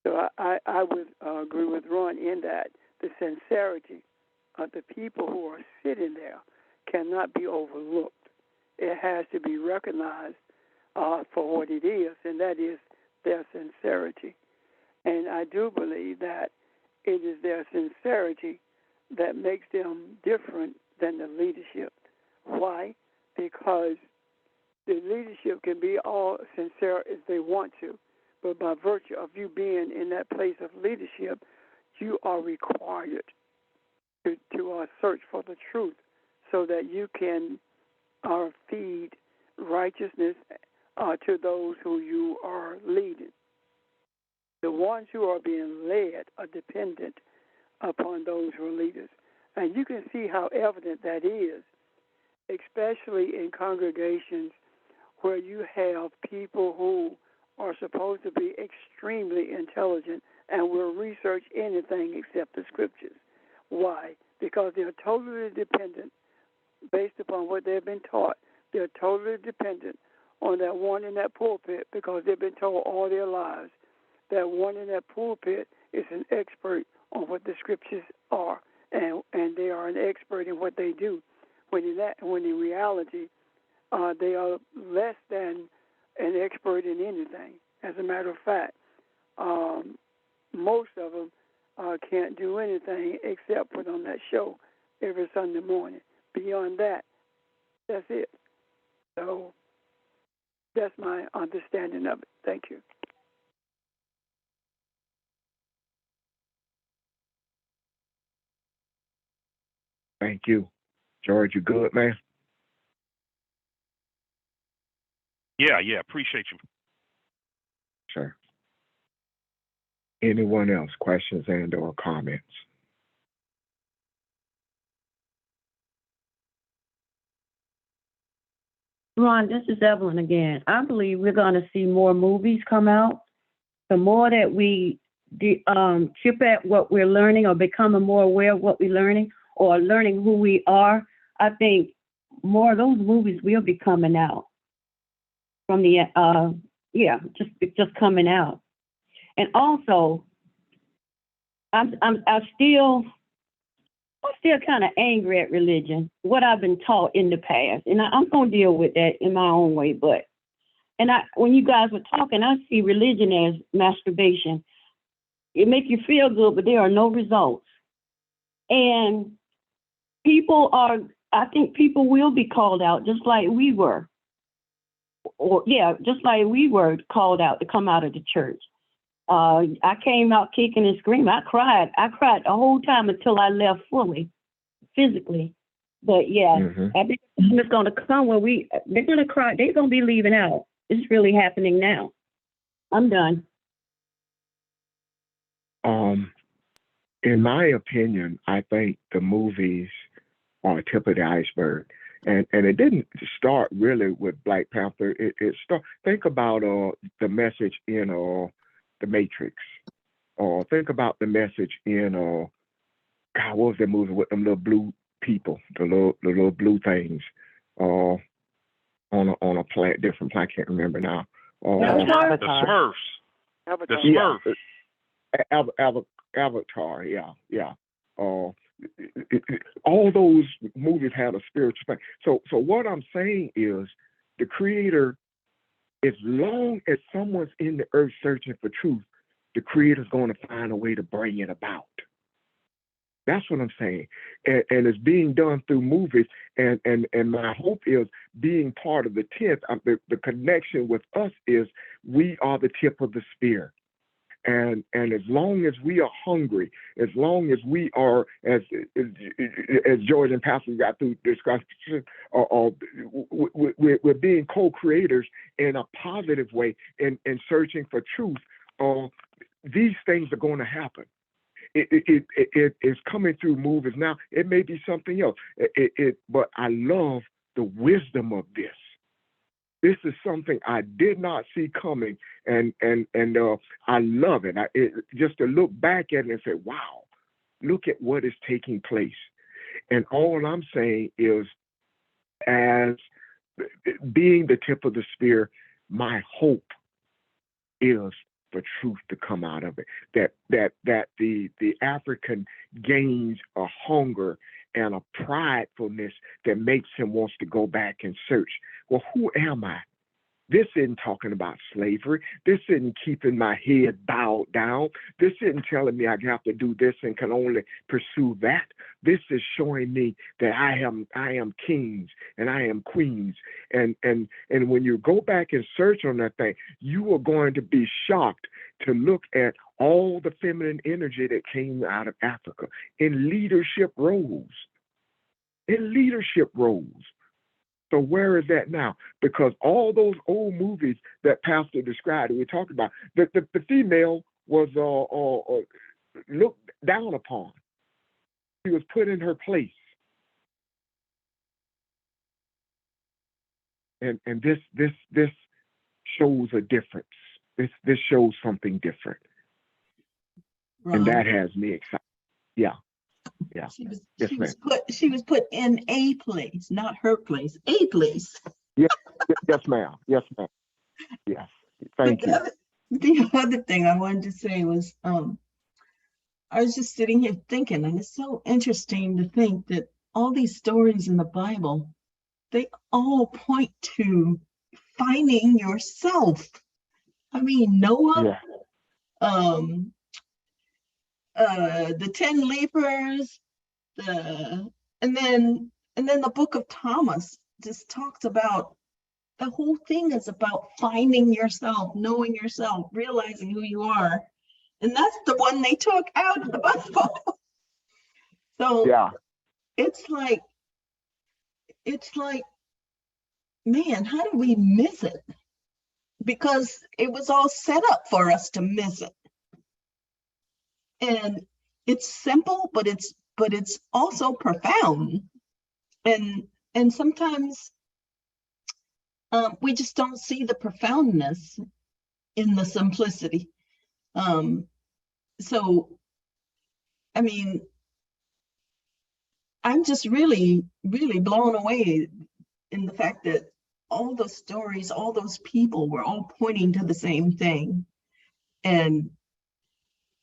So I would agree with Ron in that the sincerity of the people who are sitting there cannot be overlooked. It has to be recognized for what it is, and that is their sincerity. And I do believe that it is their sincerity that makes them different than the leadership. Why? Because the leadership can be all sincere as they want to, but by virtue of you being in that place of leadership, you are required to search for the truth so that you can feed righteousness to those who you are leading. The ones who are being led are dependent upon those who are leaders. And you can see how evident that is, especially in congregations where you have people who are supposed to be extremely intelligent and will research anything except the scriptures. Why? Because they're totally dependent, based upon what they've been taught. They're totally dependent on that one in that pulpit because they've been told all their lives that one in that pulpit is an expert on what the scriptures are, and they are an expert in what they do. When in reality, they are less than an expert in anything. As a matter of fact, most of them can't do anything except put on that show every Sunday morning. Beyond that, that's it. So that's my understanding of it. Thank you. Thank you. George, you good, man? Yeah, appreciate you. Sure. Anyone else, questions and or comments? Ron, this is Evelyn again. I believe we're going to see more movies come out. The more that we chip at what we're learning or becoming more aware of what we're learning or learning who we are, I think more of those movies will be coming out from the, just coming out. And also, I'm still kind of angry at religion, what I've been taught in the past. And I'm going to deal with that in my own way. But when you guys were talking, I see religion as masturbation. It makes you feel good, but there are no results. And I think people will be called out just like we were. Just like we were called out to come out of the church. I came out kicking and screaming. I cried the whole time until I left fully, physically. But I think it's going to come where they're going to cry. They're going to be leaving out. It's really happening now. I'm done. In my opinion, I think the movies are a tip of the iceberg. And it didn't start really with Black Panther. Think about the message in The Matrix. Or think about the message in what was that movie with them little blue people, the little blue things, on a different planet. I can't remember now. The Smurfs. Avatar. The Smurfs. Avatar. Yeah. All those movies had a spiritual thing. So what I'm saying is, the Creator, as long as someone's in the earth searching for truth, the Creator's going to find a way to bring it about. That's what I'm saying. And it's being done through movies. And my hope is being part of the 10th. The connection with us is we are the tip of the spear. And as long as we are hungry, as long as we are, as George and Pastor got through discussion, we're being co-creators in a positive way in searching for truth. These things are going to happen. It is coming through movies now. It may be something else. But I love the wisdom of this. This is something I did not see coming, and I love it. Just to look back at it and say, "Wow, look at what is taking place." And all I'm saying is, as being the tip of the spear, my hope is for truth to come out of it. That the African gains a hunger and a pridefulness that makes him wants to go back and search. Well, who am I? This isn't talking about slavery. This isn't keeping my head bowed down. This isn't telling me I have to do this and can only pursue that. This is showing me that I am kings and I am queens. And when you go back and search on that thing, you are going to be shocked to look at all the feminine energy that came out of Africa in leadership roles. In leadership roles. So where is that now? Because all those old movies that Pastor described, we talked about, the female was looked down upon. She was put in her place. And this shows a difference. This shows something different. Ron, and that has me excited. Yeah. Yeah. She was put in a place, not her place, a place. Yes, ma'am. Yes, ma'am. Yes. Thank you. The other thing I wanted to say was, I was just sitting here thinking, and it's so interesting to think that all these stories in the Bible, they all point to finding yourself. I mean, Noah, the 10 lepers, and then the book of Thomas just talks about the whole thing is about finding yourself, knowing yourself, realizing who you are. And that's the one they took out of the Bible. So yeah, it's like, man, how did we miss it? Because it was all set up for us to miss it. And it's simple, but it's also profound. And sometimes we just don't see the profoundness in the simplicity. So, I mean, I'm just really, really blown away in the fact that all those stories, all those people were all pointing to the same thing. And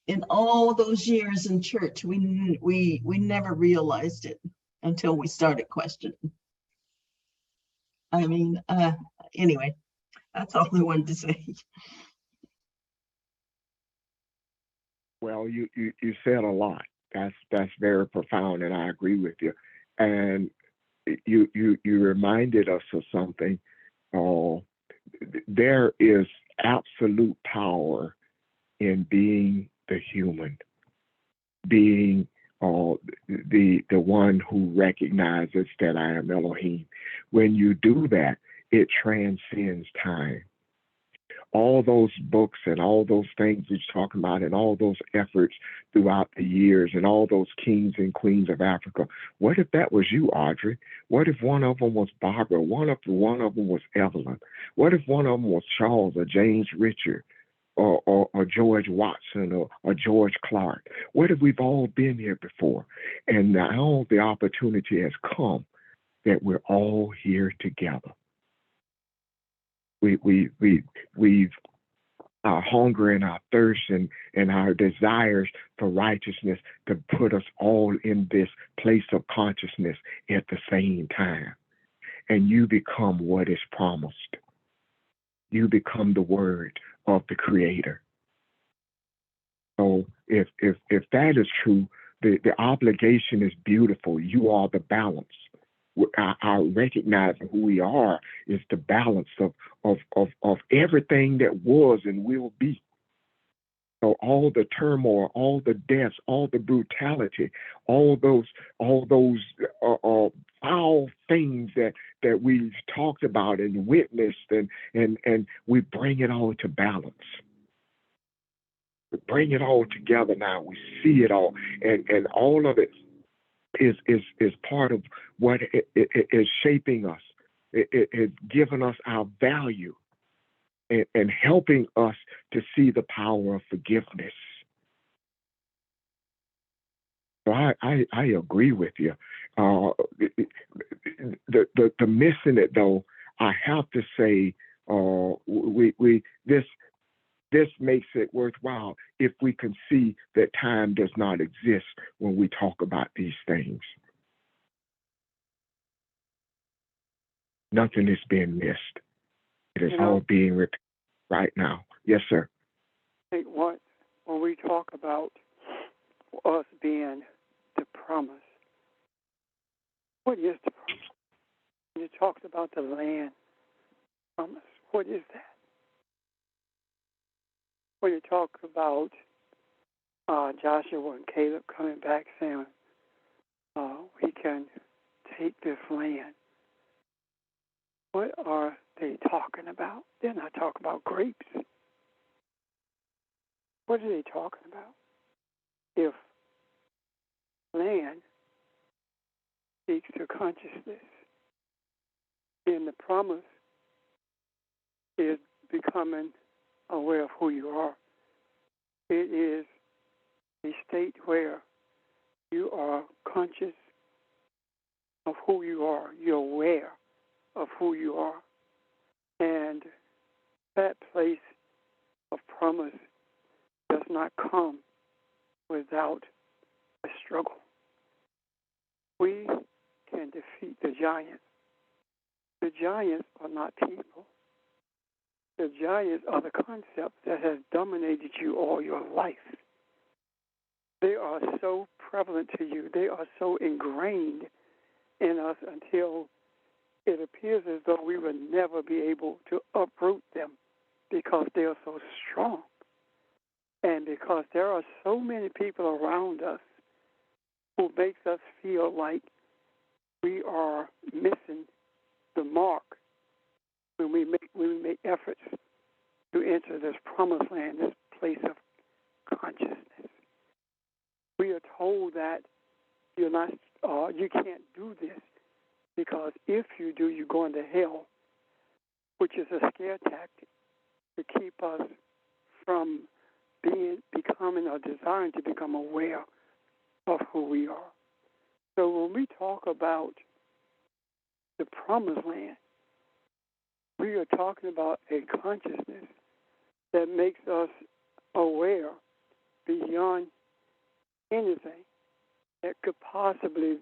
in all those years in church, we never realized it until we started questioning. I mean, anyway, that's all I wanted to say. Well, you said a lot. That's very profound, and I agree with you. And you reminded us of something. There is absolute power in being the human, being the one who recognizes that I am Elohim. When you do that, it transcends time. All those books and all those things you're talking about and all those efforts throughout the years and all those kings and queens of Africa, what if that was you, Audrey? What if one of them was Barbara? What if one of them was Evelyn? What if one of them was Charles or James Richard or George Watson or George Clark? What if we've all been here before? And now the opportunity has come that we're all here together. We've our hunger and our thirst and our desires for righteousness to put us all in this place of consciousness at the same time. And you become what is promised. You become the word of the Creator. So if that is true, the obligation is beautiful. You are the balance. Our recognizing who we are is the balance of everything that was and will be. So all the turmoil, all the deaths, all the brutality, all those foul things that we've talked about and witnessed, and we bring it all to balance. We bring it all together now. We see it all, and all of it is part of what is shaping us It's given us our value and helping us to see the power of forgiveness. So I agree with you. The missing it though, I have to say, this makes it worthwhile if we can see that time does not exist when we talk about these things. Nothing is being missed. It is all being repeated right now. Yes, sir. I think when we talk about us being the promise, what is the promise? When it talks about the land promise, what is that? When you talk about Joshua and Caleb coming back saying, we can take this land, what are they talking about? They're not talking about grapes. What are they talking about? If land speaks to consciousness, then the promise is becoming aware of who you are. It is a state where you are conscious of who you are. You're aware of who you are. And that place of promise does not come without a struggle. We can defeat the giants. The giants are not people. The giants are the concepts that have dominated you all your life. They are so prevalent to you. They are so ingrained in us until it appears as though we will never be able to uproot them because they are so strong. And because there are so many people around us who makes us feel like we are missing the mark when we make efforts to enter this promised land, this place of consciousness. We are told that you can't do this because if you do, you're going to hell, which is a scare tactic to keep us from becoming or desiring to become aware of who we are. So when we talk about the promised land, we are talking about a consciousness that makes us aware beyond anything that could possibly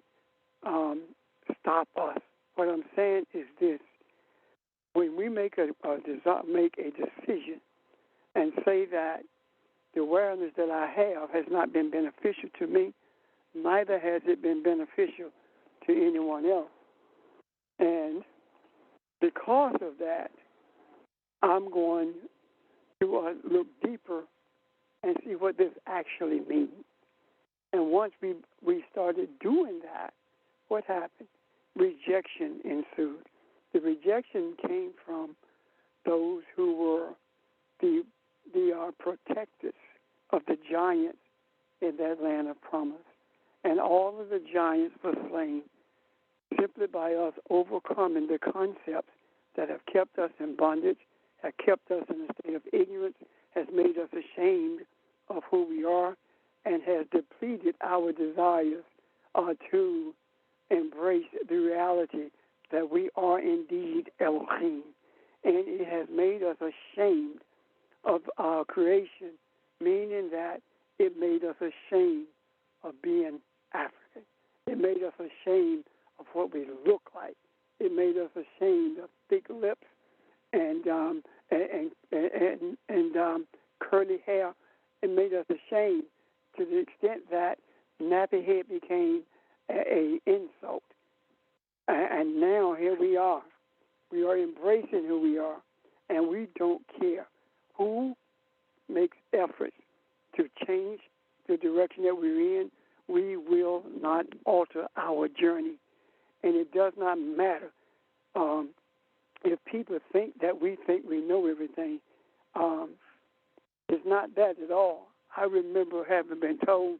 stop us. What I'm saying is this: when we make a decision and say that the awareness that I have has not been beneficial to me, neither has it been beneficial to anyone else. And because of that, I'm going to look deeper and see what this actually means. And once we started doing that, what happened? Rejection ensued. The rejection came from those who were the protectors of the giants in that land of promise. And all of the giants were slain simply by us overcoming the concepts that have kept us in bondage, have kept us in a state of ignorance, has made us ashamed of who we are, and has depleted our desires to embrace the reality that we are indeed Elohim. And it has made us ashamed of our creation, meaning that it made us ashamed of being African. It made us ashamed of what we look like. It made us ashamed of thick lips and curly hair. It made us ashamed to the extent that nappy head became a insult. And now here we are. We are embracing who we are, and we don't care who makes efforts to change the direction that we're in. We will not alter our journey. And it does not matter if people think that we know everything. It's not that at all. I remember having been told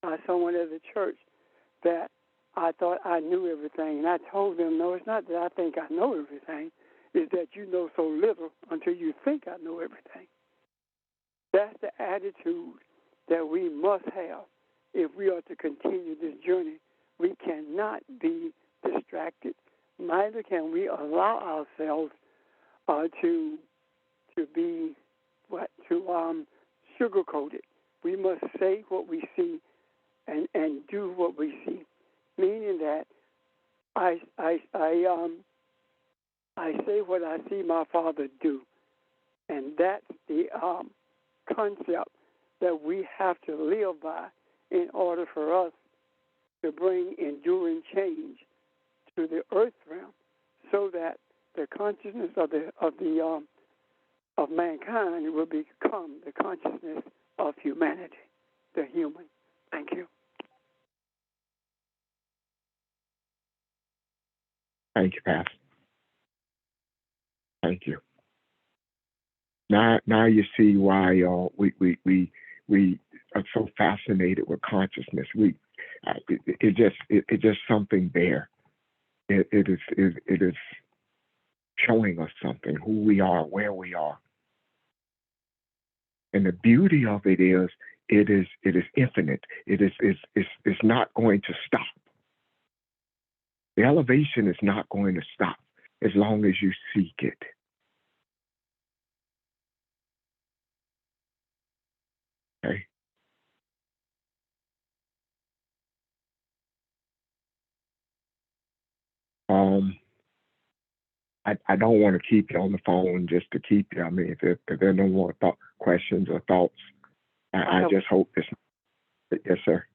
by someone at the church that I thought I knew everything. And I told them, no, it's not that I think I know everything. It's that you know so little until you think I know everything. That's the attitude that we must have if we are to continue this journey. We cannot be distracted. Neither can we allow ourselves to be sugar-coated. We must say what we see and do what we see. Meaning that I say what I see my Father do, and that's the concept that we have to live by in order for us to bring enduring change to the earth realm, so that the consciousness of mankind will become the consciousness of humanity, the human. Thank you. Thank you, Pastor. Thank you. Now you see why we are so fascinated with consciousness. It's just something there. It is showing us something, who we are, where we are. And the beauty of it is infinite. It's not going to stop. The elevation is not going to stop as long as you seek it. Okay. I don't want to keep you on the phone just to keep you. I mean, if there are no more questions or thoughts, I just hope this. Yes, sir.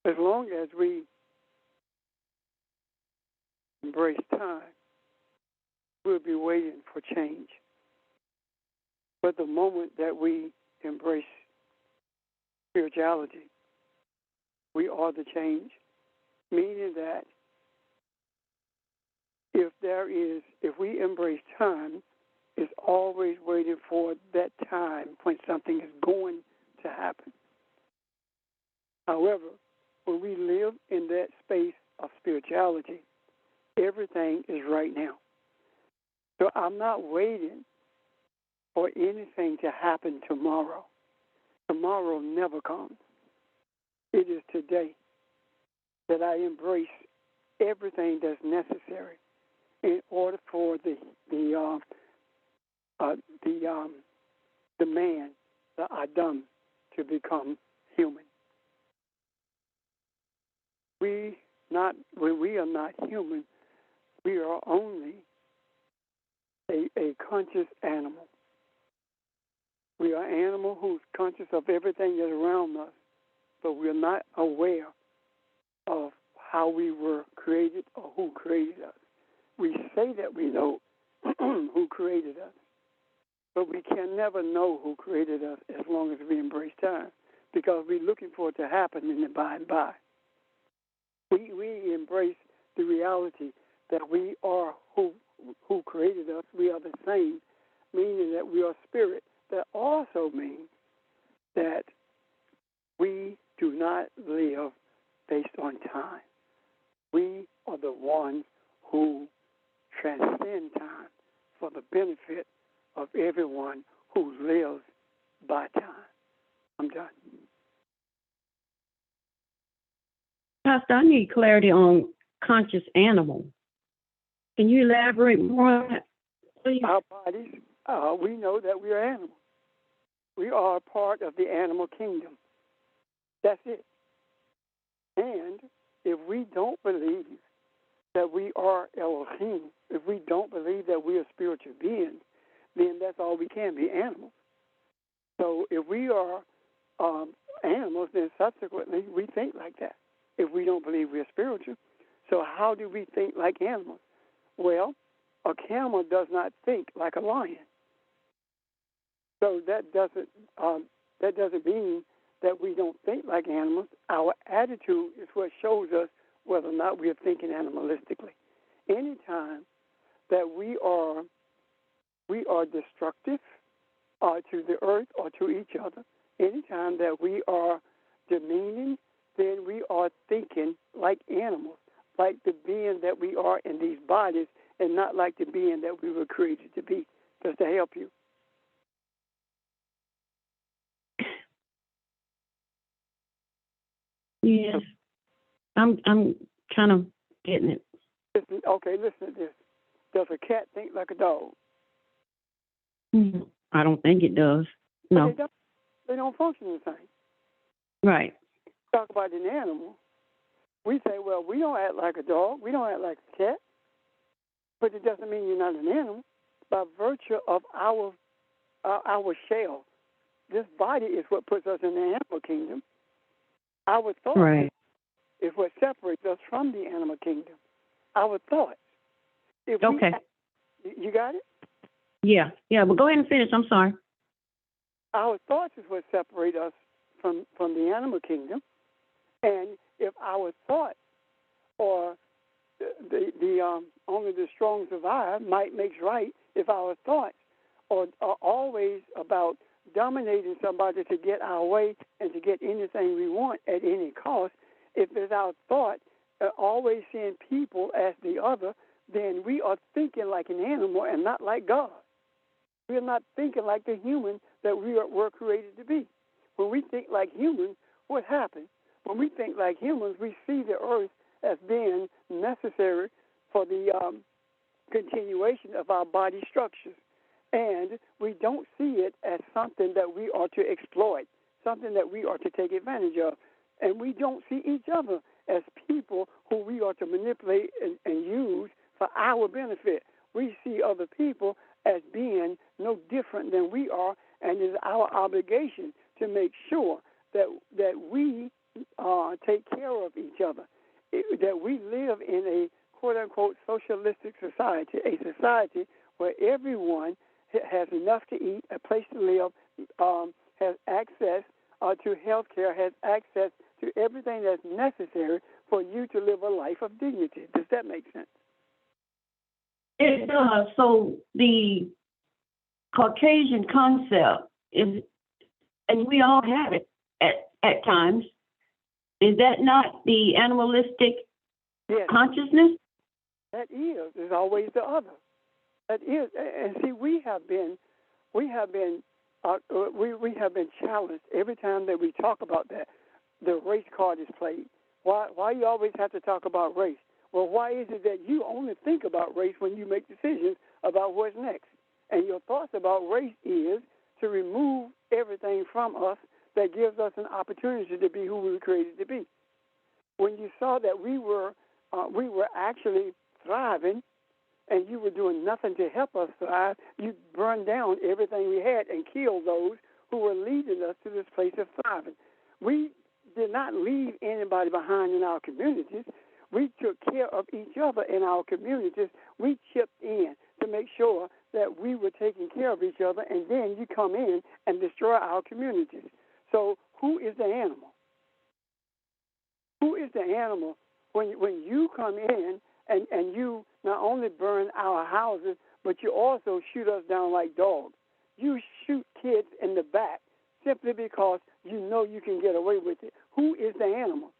As long as we embrace time, we'll be waiting for change. But the moment that we embrace spirituality, we are the change. Meaning that if we embrace time, it's always waiting for that time when something is going to happen. However, when we live in that space of spirituality, everything is right now. So I'm not waiting for anything to happen tomorrow. Tomorrow never comes. It is today that I embrace everything that's necessary in order for the man, the Adam, to become human. When we are not human, we are only a conscious animal. We are an animal who's conscious of everything that's around us, but we're not aware of how we were created or who created us. We say that we know who created us, but we can never know who created us as long as we embrace time, because we're looking for it to happen in the by and by. We embrace the reality that we are who created us. We are the same, meaning that we are spirit. That also means that we do not live based on time. We are the ones who transcend time for the benefit of everyone who lives by time. I'm done. Pastor, I need clarity on conscious animal. Can you elaborate more on that, please? Our bodies, we know that we are animals. We are a part of the animal kingdom. That's it. And if we don't believe that we are Elohim, if we don't believe that we are spiritual beings, then that's all we can be, animals. So if we are animals, then subsequently we think like that, if we don't believe we are spiritual. So how do we think like animals? Well, a camel does not think like a lion. So that doesn't mean that we don't think like animals. Our attitude is what shows us whether or not we are thinking animalistically. Anytime that we are destructive to the earth or to each other, anytime that we are demeaning then we are thinking like animals, like the being that we are in these bodies, and not like the being that we were created to be. Does that help you? Yes. I'm kind of getting it. Listen to this. Does a cat think like a dog? I don't think it does. No. They don't function the same. Right. Talk about an animal. We say, well, we don't act like a dog. We don't act like a cat. But it doesn't mean you're not an animal. By virtue of our shell, this body is what puts us in the animal kingdom. Our thoughts is what separates us from the animal kingdom. Our thoughts. Okay. You got it? Yeah, but go ahead and finish. I'm sorry. Our thoughts is what separate us from the animal kingdom. And if our thoughts or only the strong survive, might makes right, if our thoughts are always about dominating somebody to get our way and to get anything we want at any cost, if it's our thought always seeing people as the other, then we are thinking like an animal and not like God. We are not thinking like the human that we were created to be. When we think like humans, what happens? When we think like humans, we see the earth as being necessary for the continuation of our body structures. And we don't see it as something that we are to exploit, something that we are to take advantage of. And we don't see each other as people who we are to manipulate and use for our benefit. We see other people as being no different than we are, and it is our obligation to make sure that we take care of each other, that we live in a quote-unquote socialistic society, a society where everyone has enough to eat, a place to live, has access to health care, has access to everything that's necessary for you to live a life of dignity. Does that make sense? It does. So the Caucasian concept is, and we all have it at times, is that not the animalistic consciousness? That is always the other. That is, and see, we have been challenged every time that we talk about that. The race card is played. Why you always have to talk about race? Well, why is it that you only think about race when you make decisions about what's next? And your thoughts about race is to remove everything from us that gives us an opportunity to be who we were created to be. When you saw that we were actually thriving, and you were doing nothing to help us thrive, you burned down everything we had and killed those who were leading us to this place of thriving. We did not leave anybody behind in our communities. We took care of each other in our communities. We chipped in to make sure that we were taking care of each other, and then you come in and destroy our communities. So who is the animal? Who is the animal when you come in and you not only burn our houses, but you also shoot us down like dogs? You shoot kids in the back simply because you know you can get away with it. Who is the animal?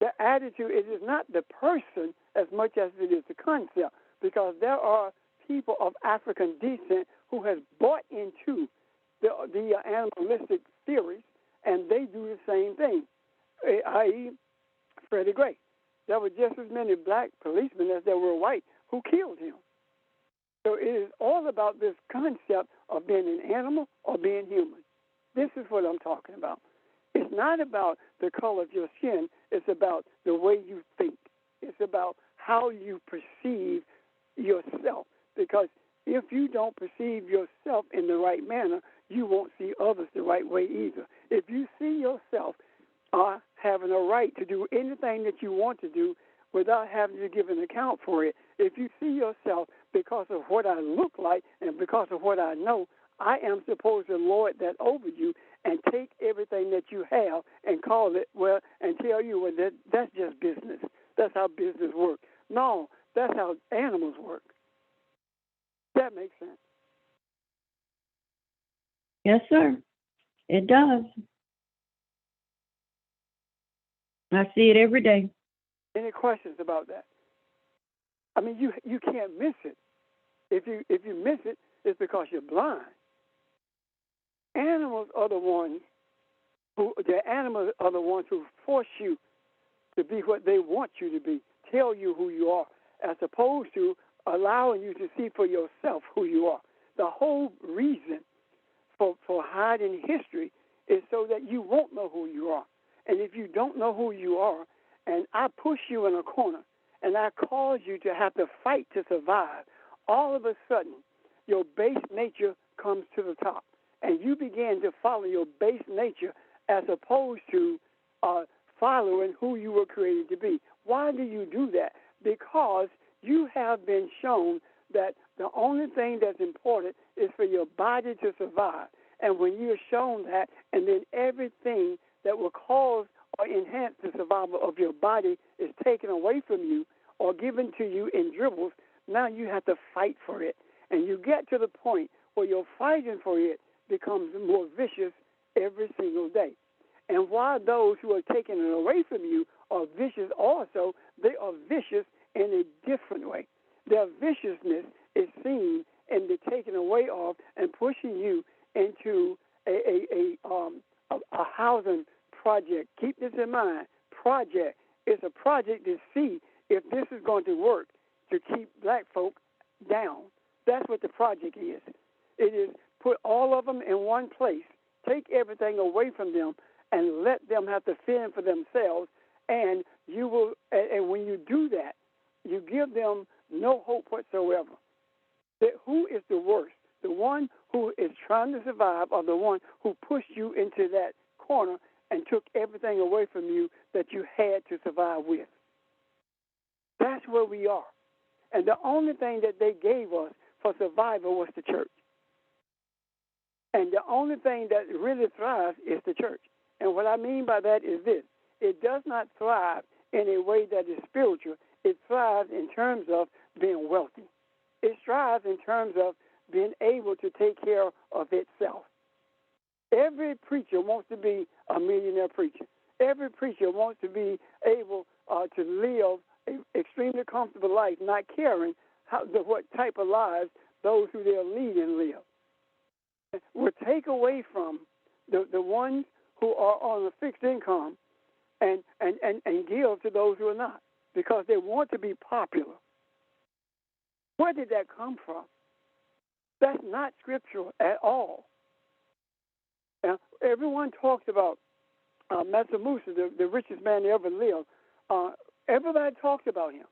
The attitude, it is not the person as much as it is the concept, because there are people of African descent who has bought into the animalistic theories, and they do the same thing, i.e. Freddie Gray. There were just as many black policemen as there were white who killed him. So it is all about this concept of being an animal or being human. This is what I'm talking about. It's not about the color of your skin. It's about the way you think. It's about how you perceive yourself. Because if you don't perceive yourself in the right manner, you won't see others the right way either. If you see yourself having a right to do anything that you want to do without having to give an account for it, if you see yourself because of what I look like and because of what I know, I am supposed to lord that over you and take everything that you have and call it, well, and tell you, well, that's just business. That's how business works. No, that's how animals work. That makes sense. Yes, sir. It does. I see it every day. Any questions about that? I mean, you can't miss it. If you miss it, it's because you're blind. Animals are the ones who force you to be what they want you to be, tell you who you are, as opposed to allowing you to see for yourself who you are. The whole reason for hiding history is so that you won't know who you are. And if you don't know who you are, and I push you in a corner, and I cause you to have to fight to survive, all of a sudden, your base nature comes to the top. And you begin to follow your base nature as opposed to following who you were created to be. Why do you do that? Because you have been shown that the only thing that's important is for your body to survive. And when you're shown that, and then everything that will cause or enhance the survival of your body is taken away from you or given to you in dribbles, now you have to fight for it. And you get to the point where your fighting for it becomes more vicious every single day. And while those who are taking it away from you are vicious also, they are vicious in a different way. Their viciousness is seen in the taking away of and pushing you into a housing project. Keep this in mind. Project is a project to see if this is going to work to keep black folk down. That's what the project is. It is put all of them in one place, take everything away from them, and let them have to fend for themselves. And you will. And when you do that, you give them no hope whatsoever. Who is the worst? The one who is trying to survive, or the one who pushed you into that corner and took everything away from you that you had to survive with? That's where we are. And the only thing that they gave us for survival was the church. And the only thing that really thrives is the church. And what I mean by that is this. It does not thrive in a way that is spiritual. It thrives in terms of being wealthy. It thrives in terms of being able to take care of itself. Every preacher wants to be a millionaire preacher. Every preacher wants to be able to live an extremely comfortable life, not caring what type of lives those who they're leading live. We'll take away from the ones who are on a fixed income and give to those who are not, because they want to be popular. Where did that come from? That's not scriptural at all. Now, everyone talks about Mansa Musa, the richest man that ever lived. Everybody talks about him,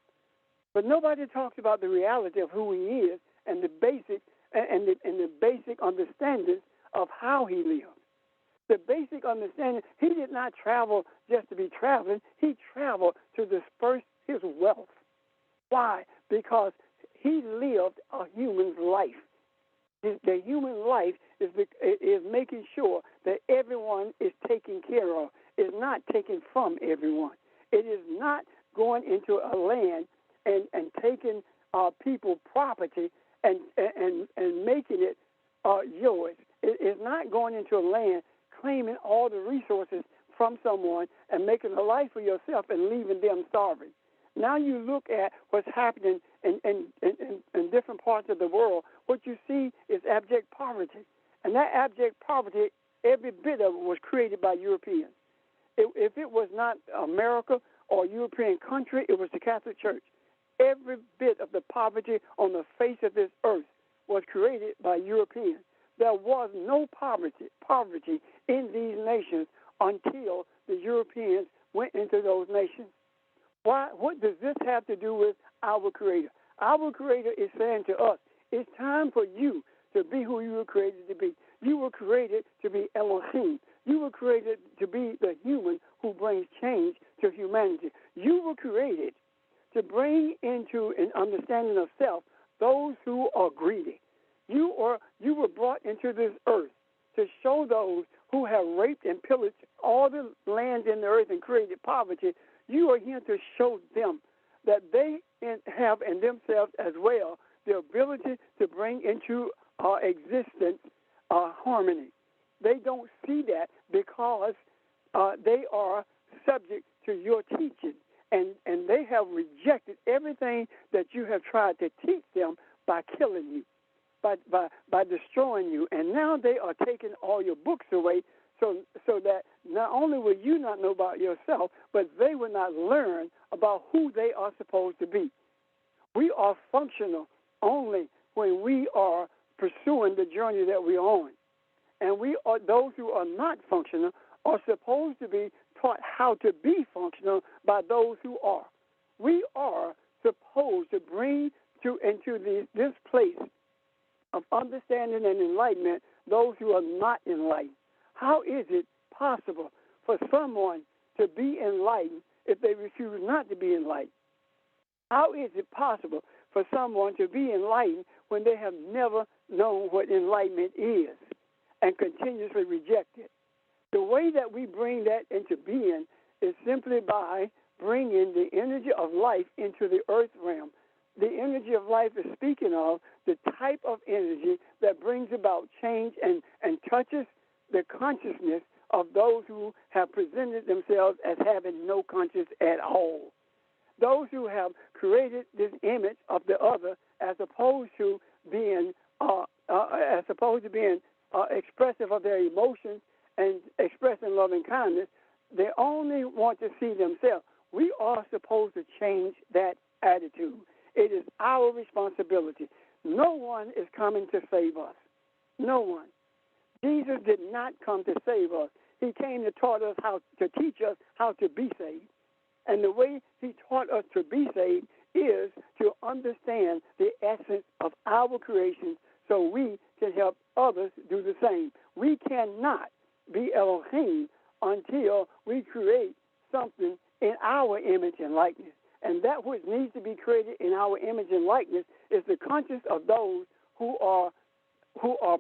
but nobody talks about the reality of who he is and the basic and the basic understanding of how he lived. The basic understanding, he did not travel just to be traveling. He traveled to disperse his wealth. Why? Because he lived a human's life. The human life is making sure that everyone is taken care of. It's not taken from everyone. It is not going into a land and taking people's property and making it yours. It is not going into a land claiming all the resources from someone and making a life for yourself and leaving them starving. Now you look at what's happening in different parts of the world. What you see is abject poverty. And that abject poverty, every bit of it was created by Europeans. If it was not America or European country, it was the Catholic Church. Every bit of the poverty on the face of this earth was created by Europeans. There was no poverty in these nations until the Europeans went into those nations. Why? What does this have to do with our Creator? Our Creator is saying to us, it's time for you to be who you were created to be. You were created to be Elohim. You were created to be the human who brings change to humanity. You were created to bring into an understanding of self those who are greedy. You were brought into this earth to show those who have raped and pillaged all the land in the earth and created poverty. You are here to show them that they have in themselves as well the ability to bring into existence harmony. They don't see that because they are subject to your teaching, and they have rejected everything that you have tried to teach them by killing you, by destroying you. And now they are taking all your books away, so that not only will you not know about yourself, but they will not learn about who they are supposed to be. We are functional only when we are pursuing the journey that we're on. And those who are not functional are supposed to be taught how to be functional by those who are. We are supposed to bring into this place of understanding and enlightenment those who are not enlightened. How is it possible for someone to be enlightened if they refuse not to be enlightened? How is it possible for someone to be enlightened when they have never known what enlightenment is and continuously reject it? The way that we bring that into being is simply by bringing the energy of life into the earth realm. The energy of life is speaking of the type of energy that brings about change and touches the consciousness of those who have presented themselves as having no conscience at all. Those who have created this image of the other as opposed to being expressive of their emotions and expressing love and kindness, they only want to see themselves. We are supposed to change that attitude. It is our responsibility. No one is coming to save us. No one. Jesus did not come to save us. He came to teach us how to be saved. And the way he taught us to be saved is to understand the essence of our creation so we can help others do the same. We cannot be Elohim until we create something in our image and likeness. And that which needs to be created in our image and likeness is the conscience of those who are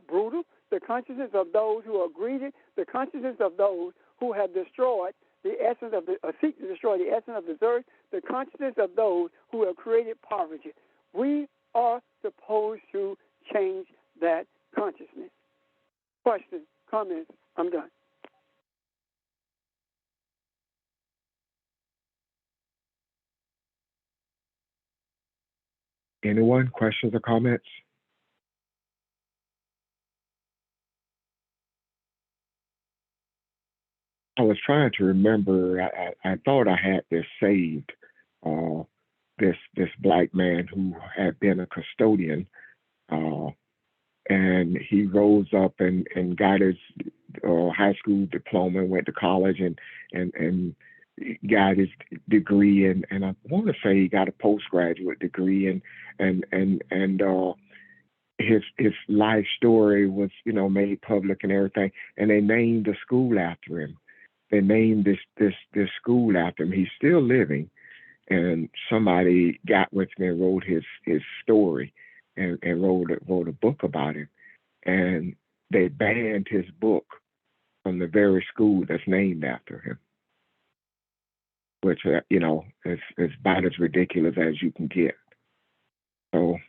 brutal, the consciousness of those who are greedy, the consciousness of those who have destroyed the essence of seek to destroy the essence of this earth, the consciousness of those who have created poverty. We are supposed to change that consciousness. Questions, comments? I'm done. Anyone? Questions or comments? I was trying to remember. I thought I had this saved. This black man who had been a custodian, and he rose up and got his high school diploma, and went to college and got his degree, and I want to say he got a postgraduate degree, and his life story was made public and everything, and they named the school after him. They named this school after him. He's still living, and somebody got with me and wrote his story, and wrote a book about him, and they banned his book from the very school that's named after him, which is about as ridiculous as you can get. So,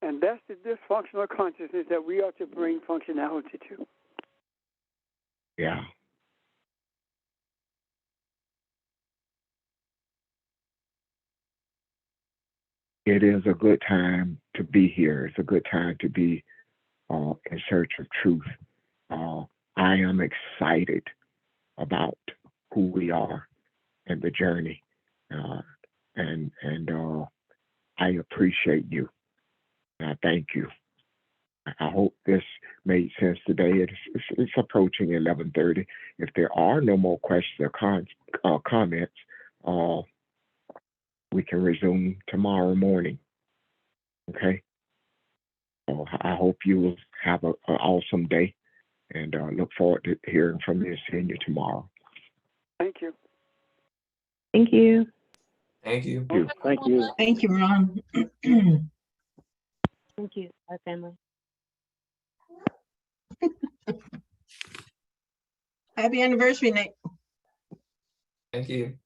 and that's the dysfunctional consciousness that we are to bring functionality to. Yeah. It is a good time to be here. It's a good time to be in search of truth. I am excited about who we are and the journey, and I appreciate you. And I thank you. I hope this made sense today. It's approaching 11:30. If there are no more questions or comments, we can resume tomorrow morning. Okay? So I hope you will have an awesome day, and look forward to hearing from you and seeing you tomorrow. Thank you. Thank you. Thank you. Thank you. Thank you, Ron. Thank you, our family. Happy anniversary, Nate. Thank you.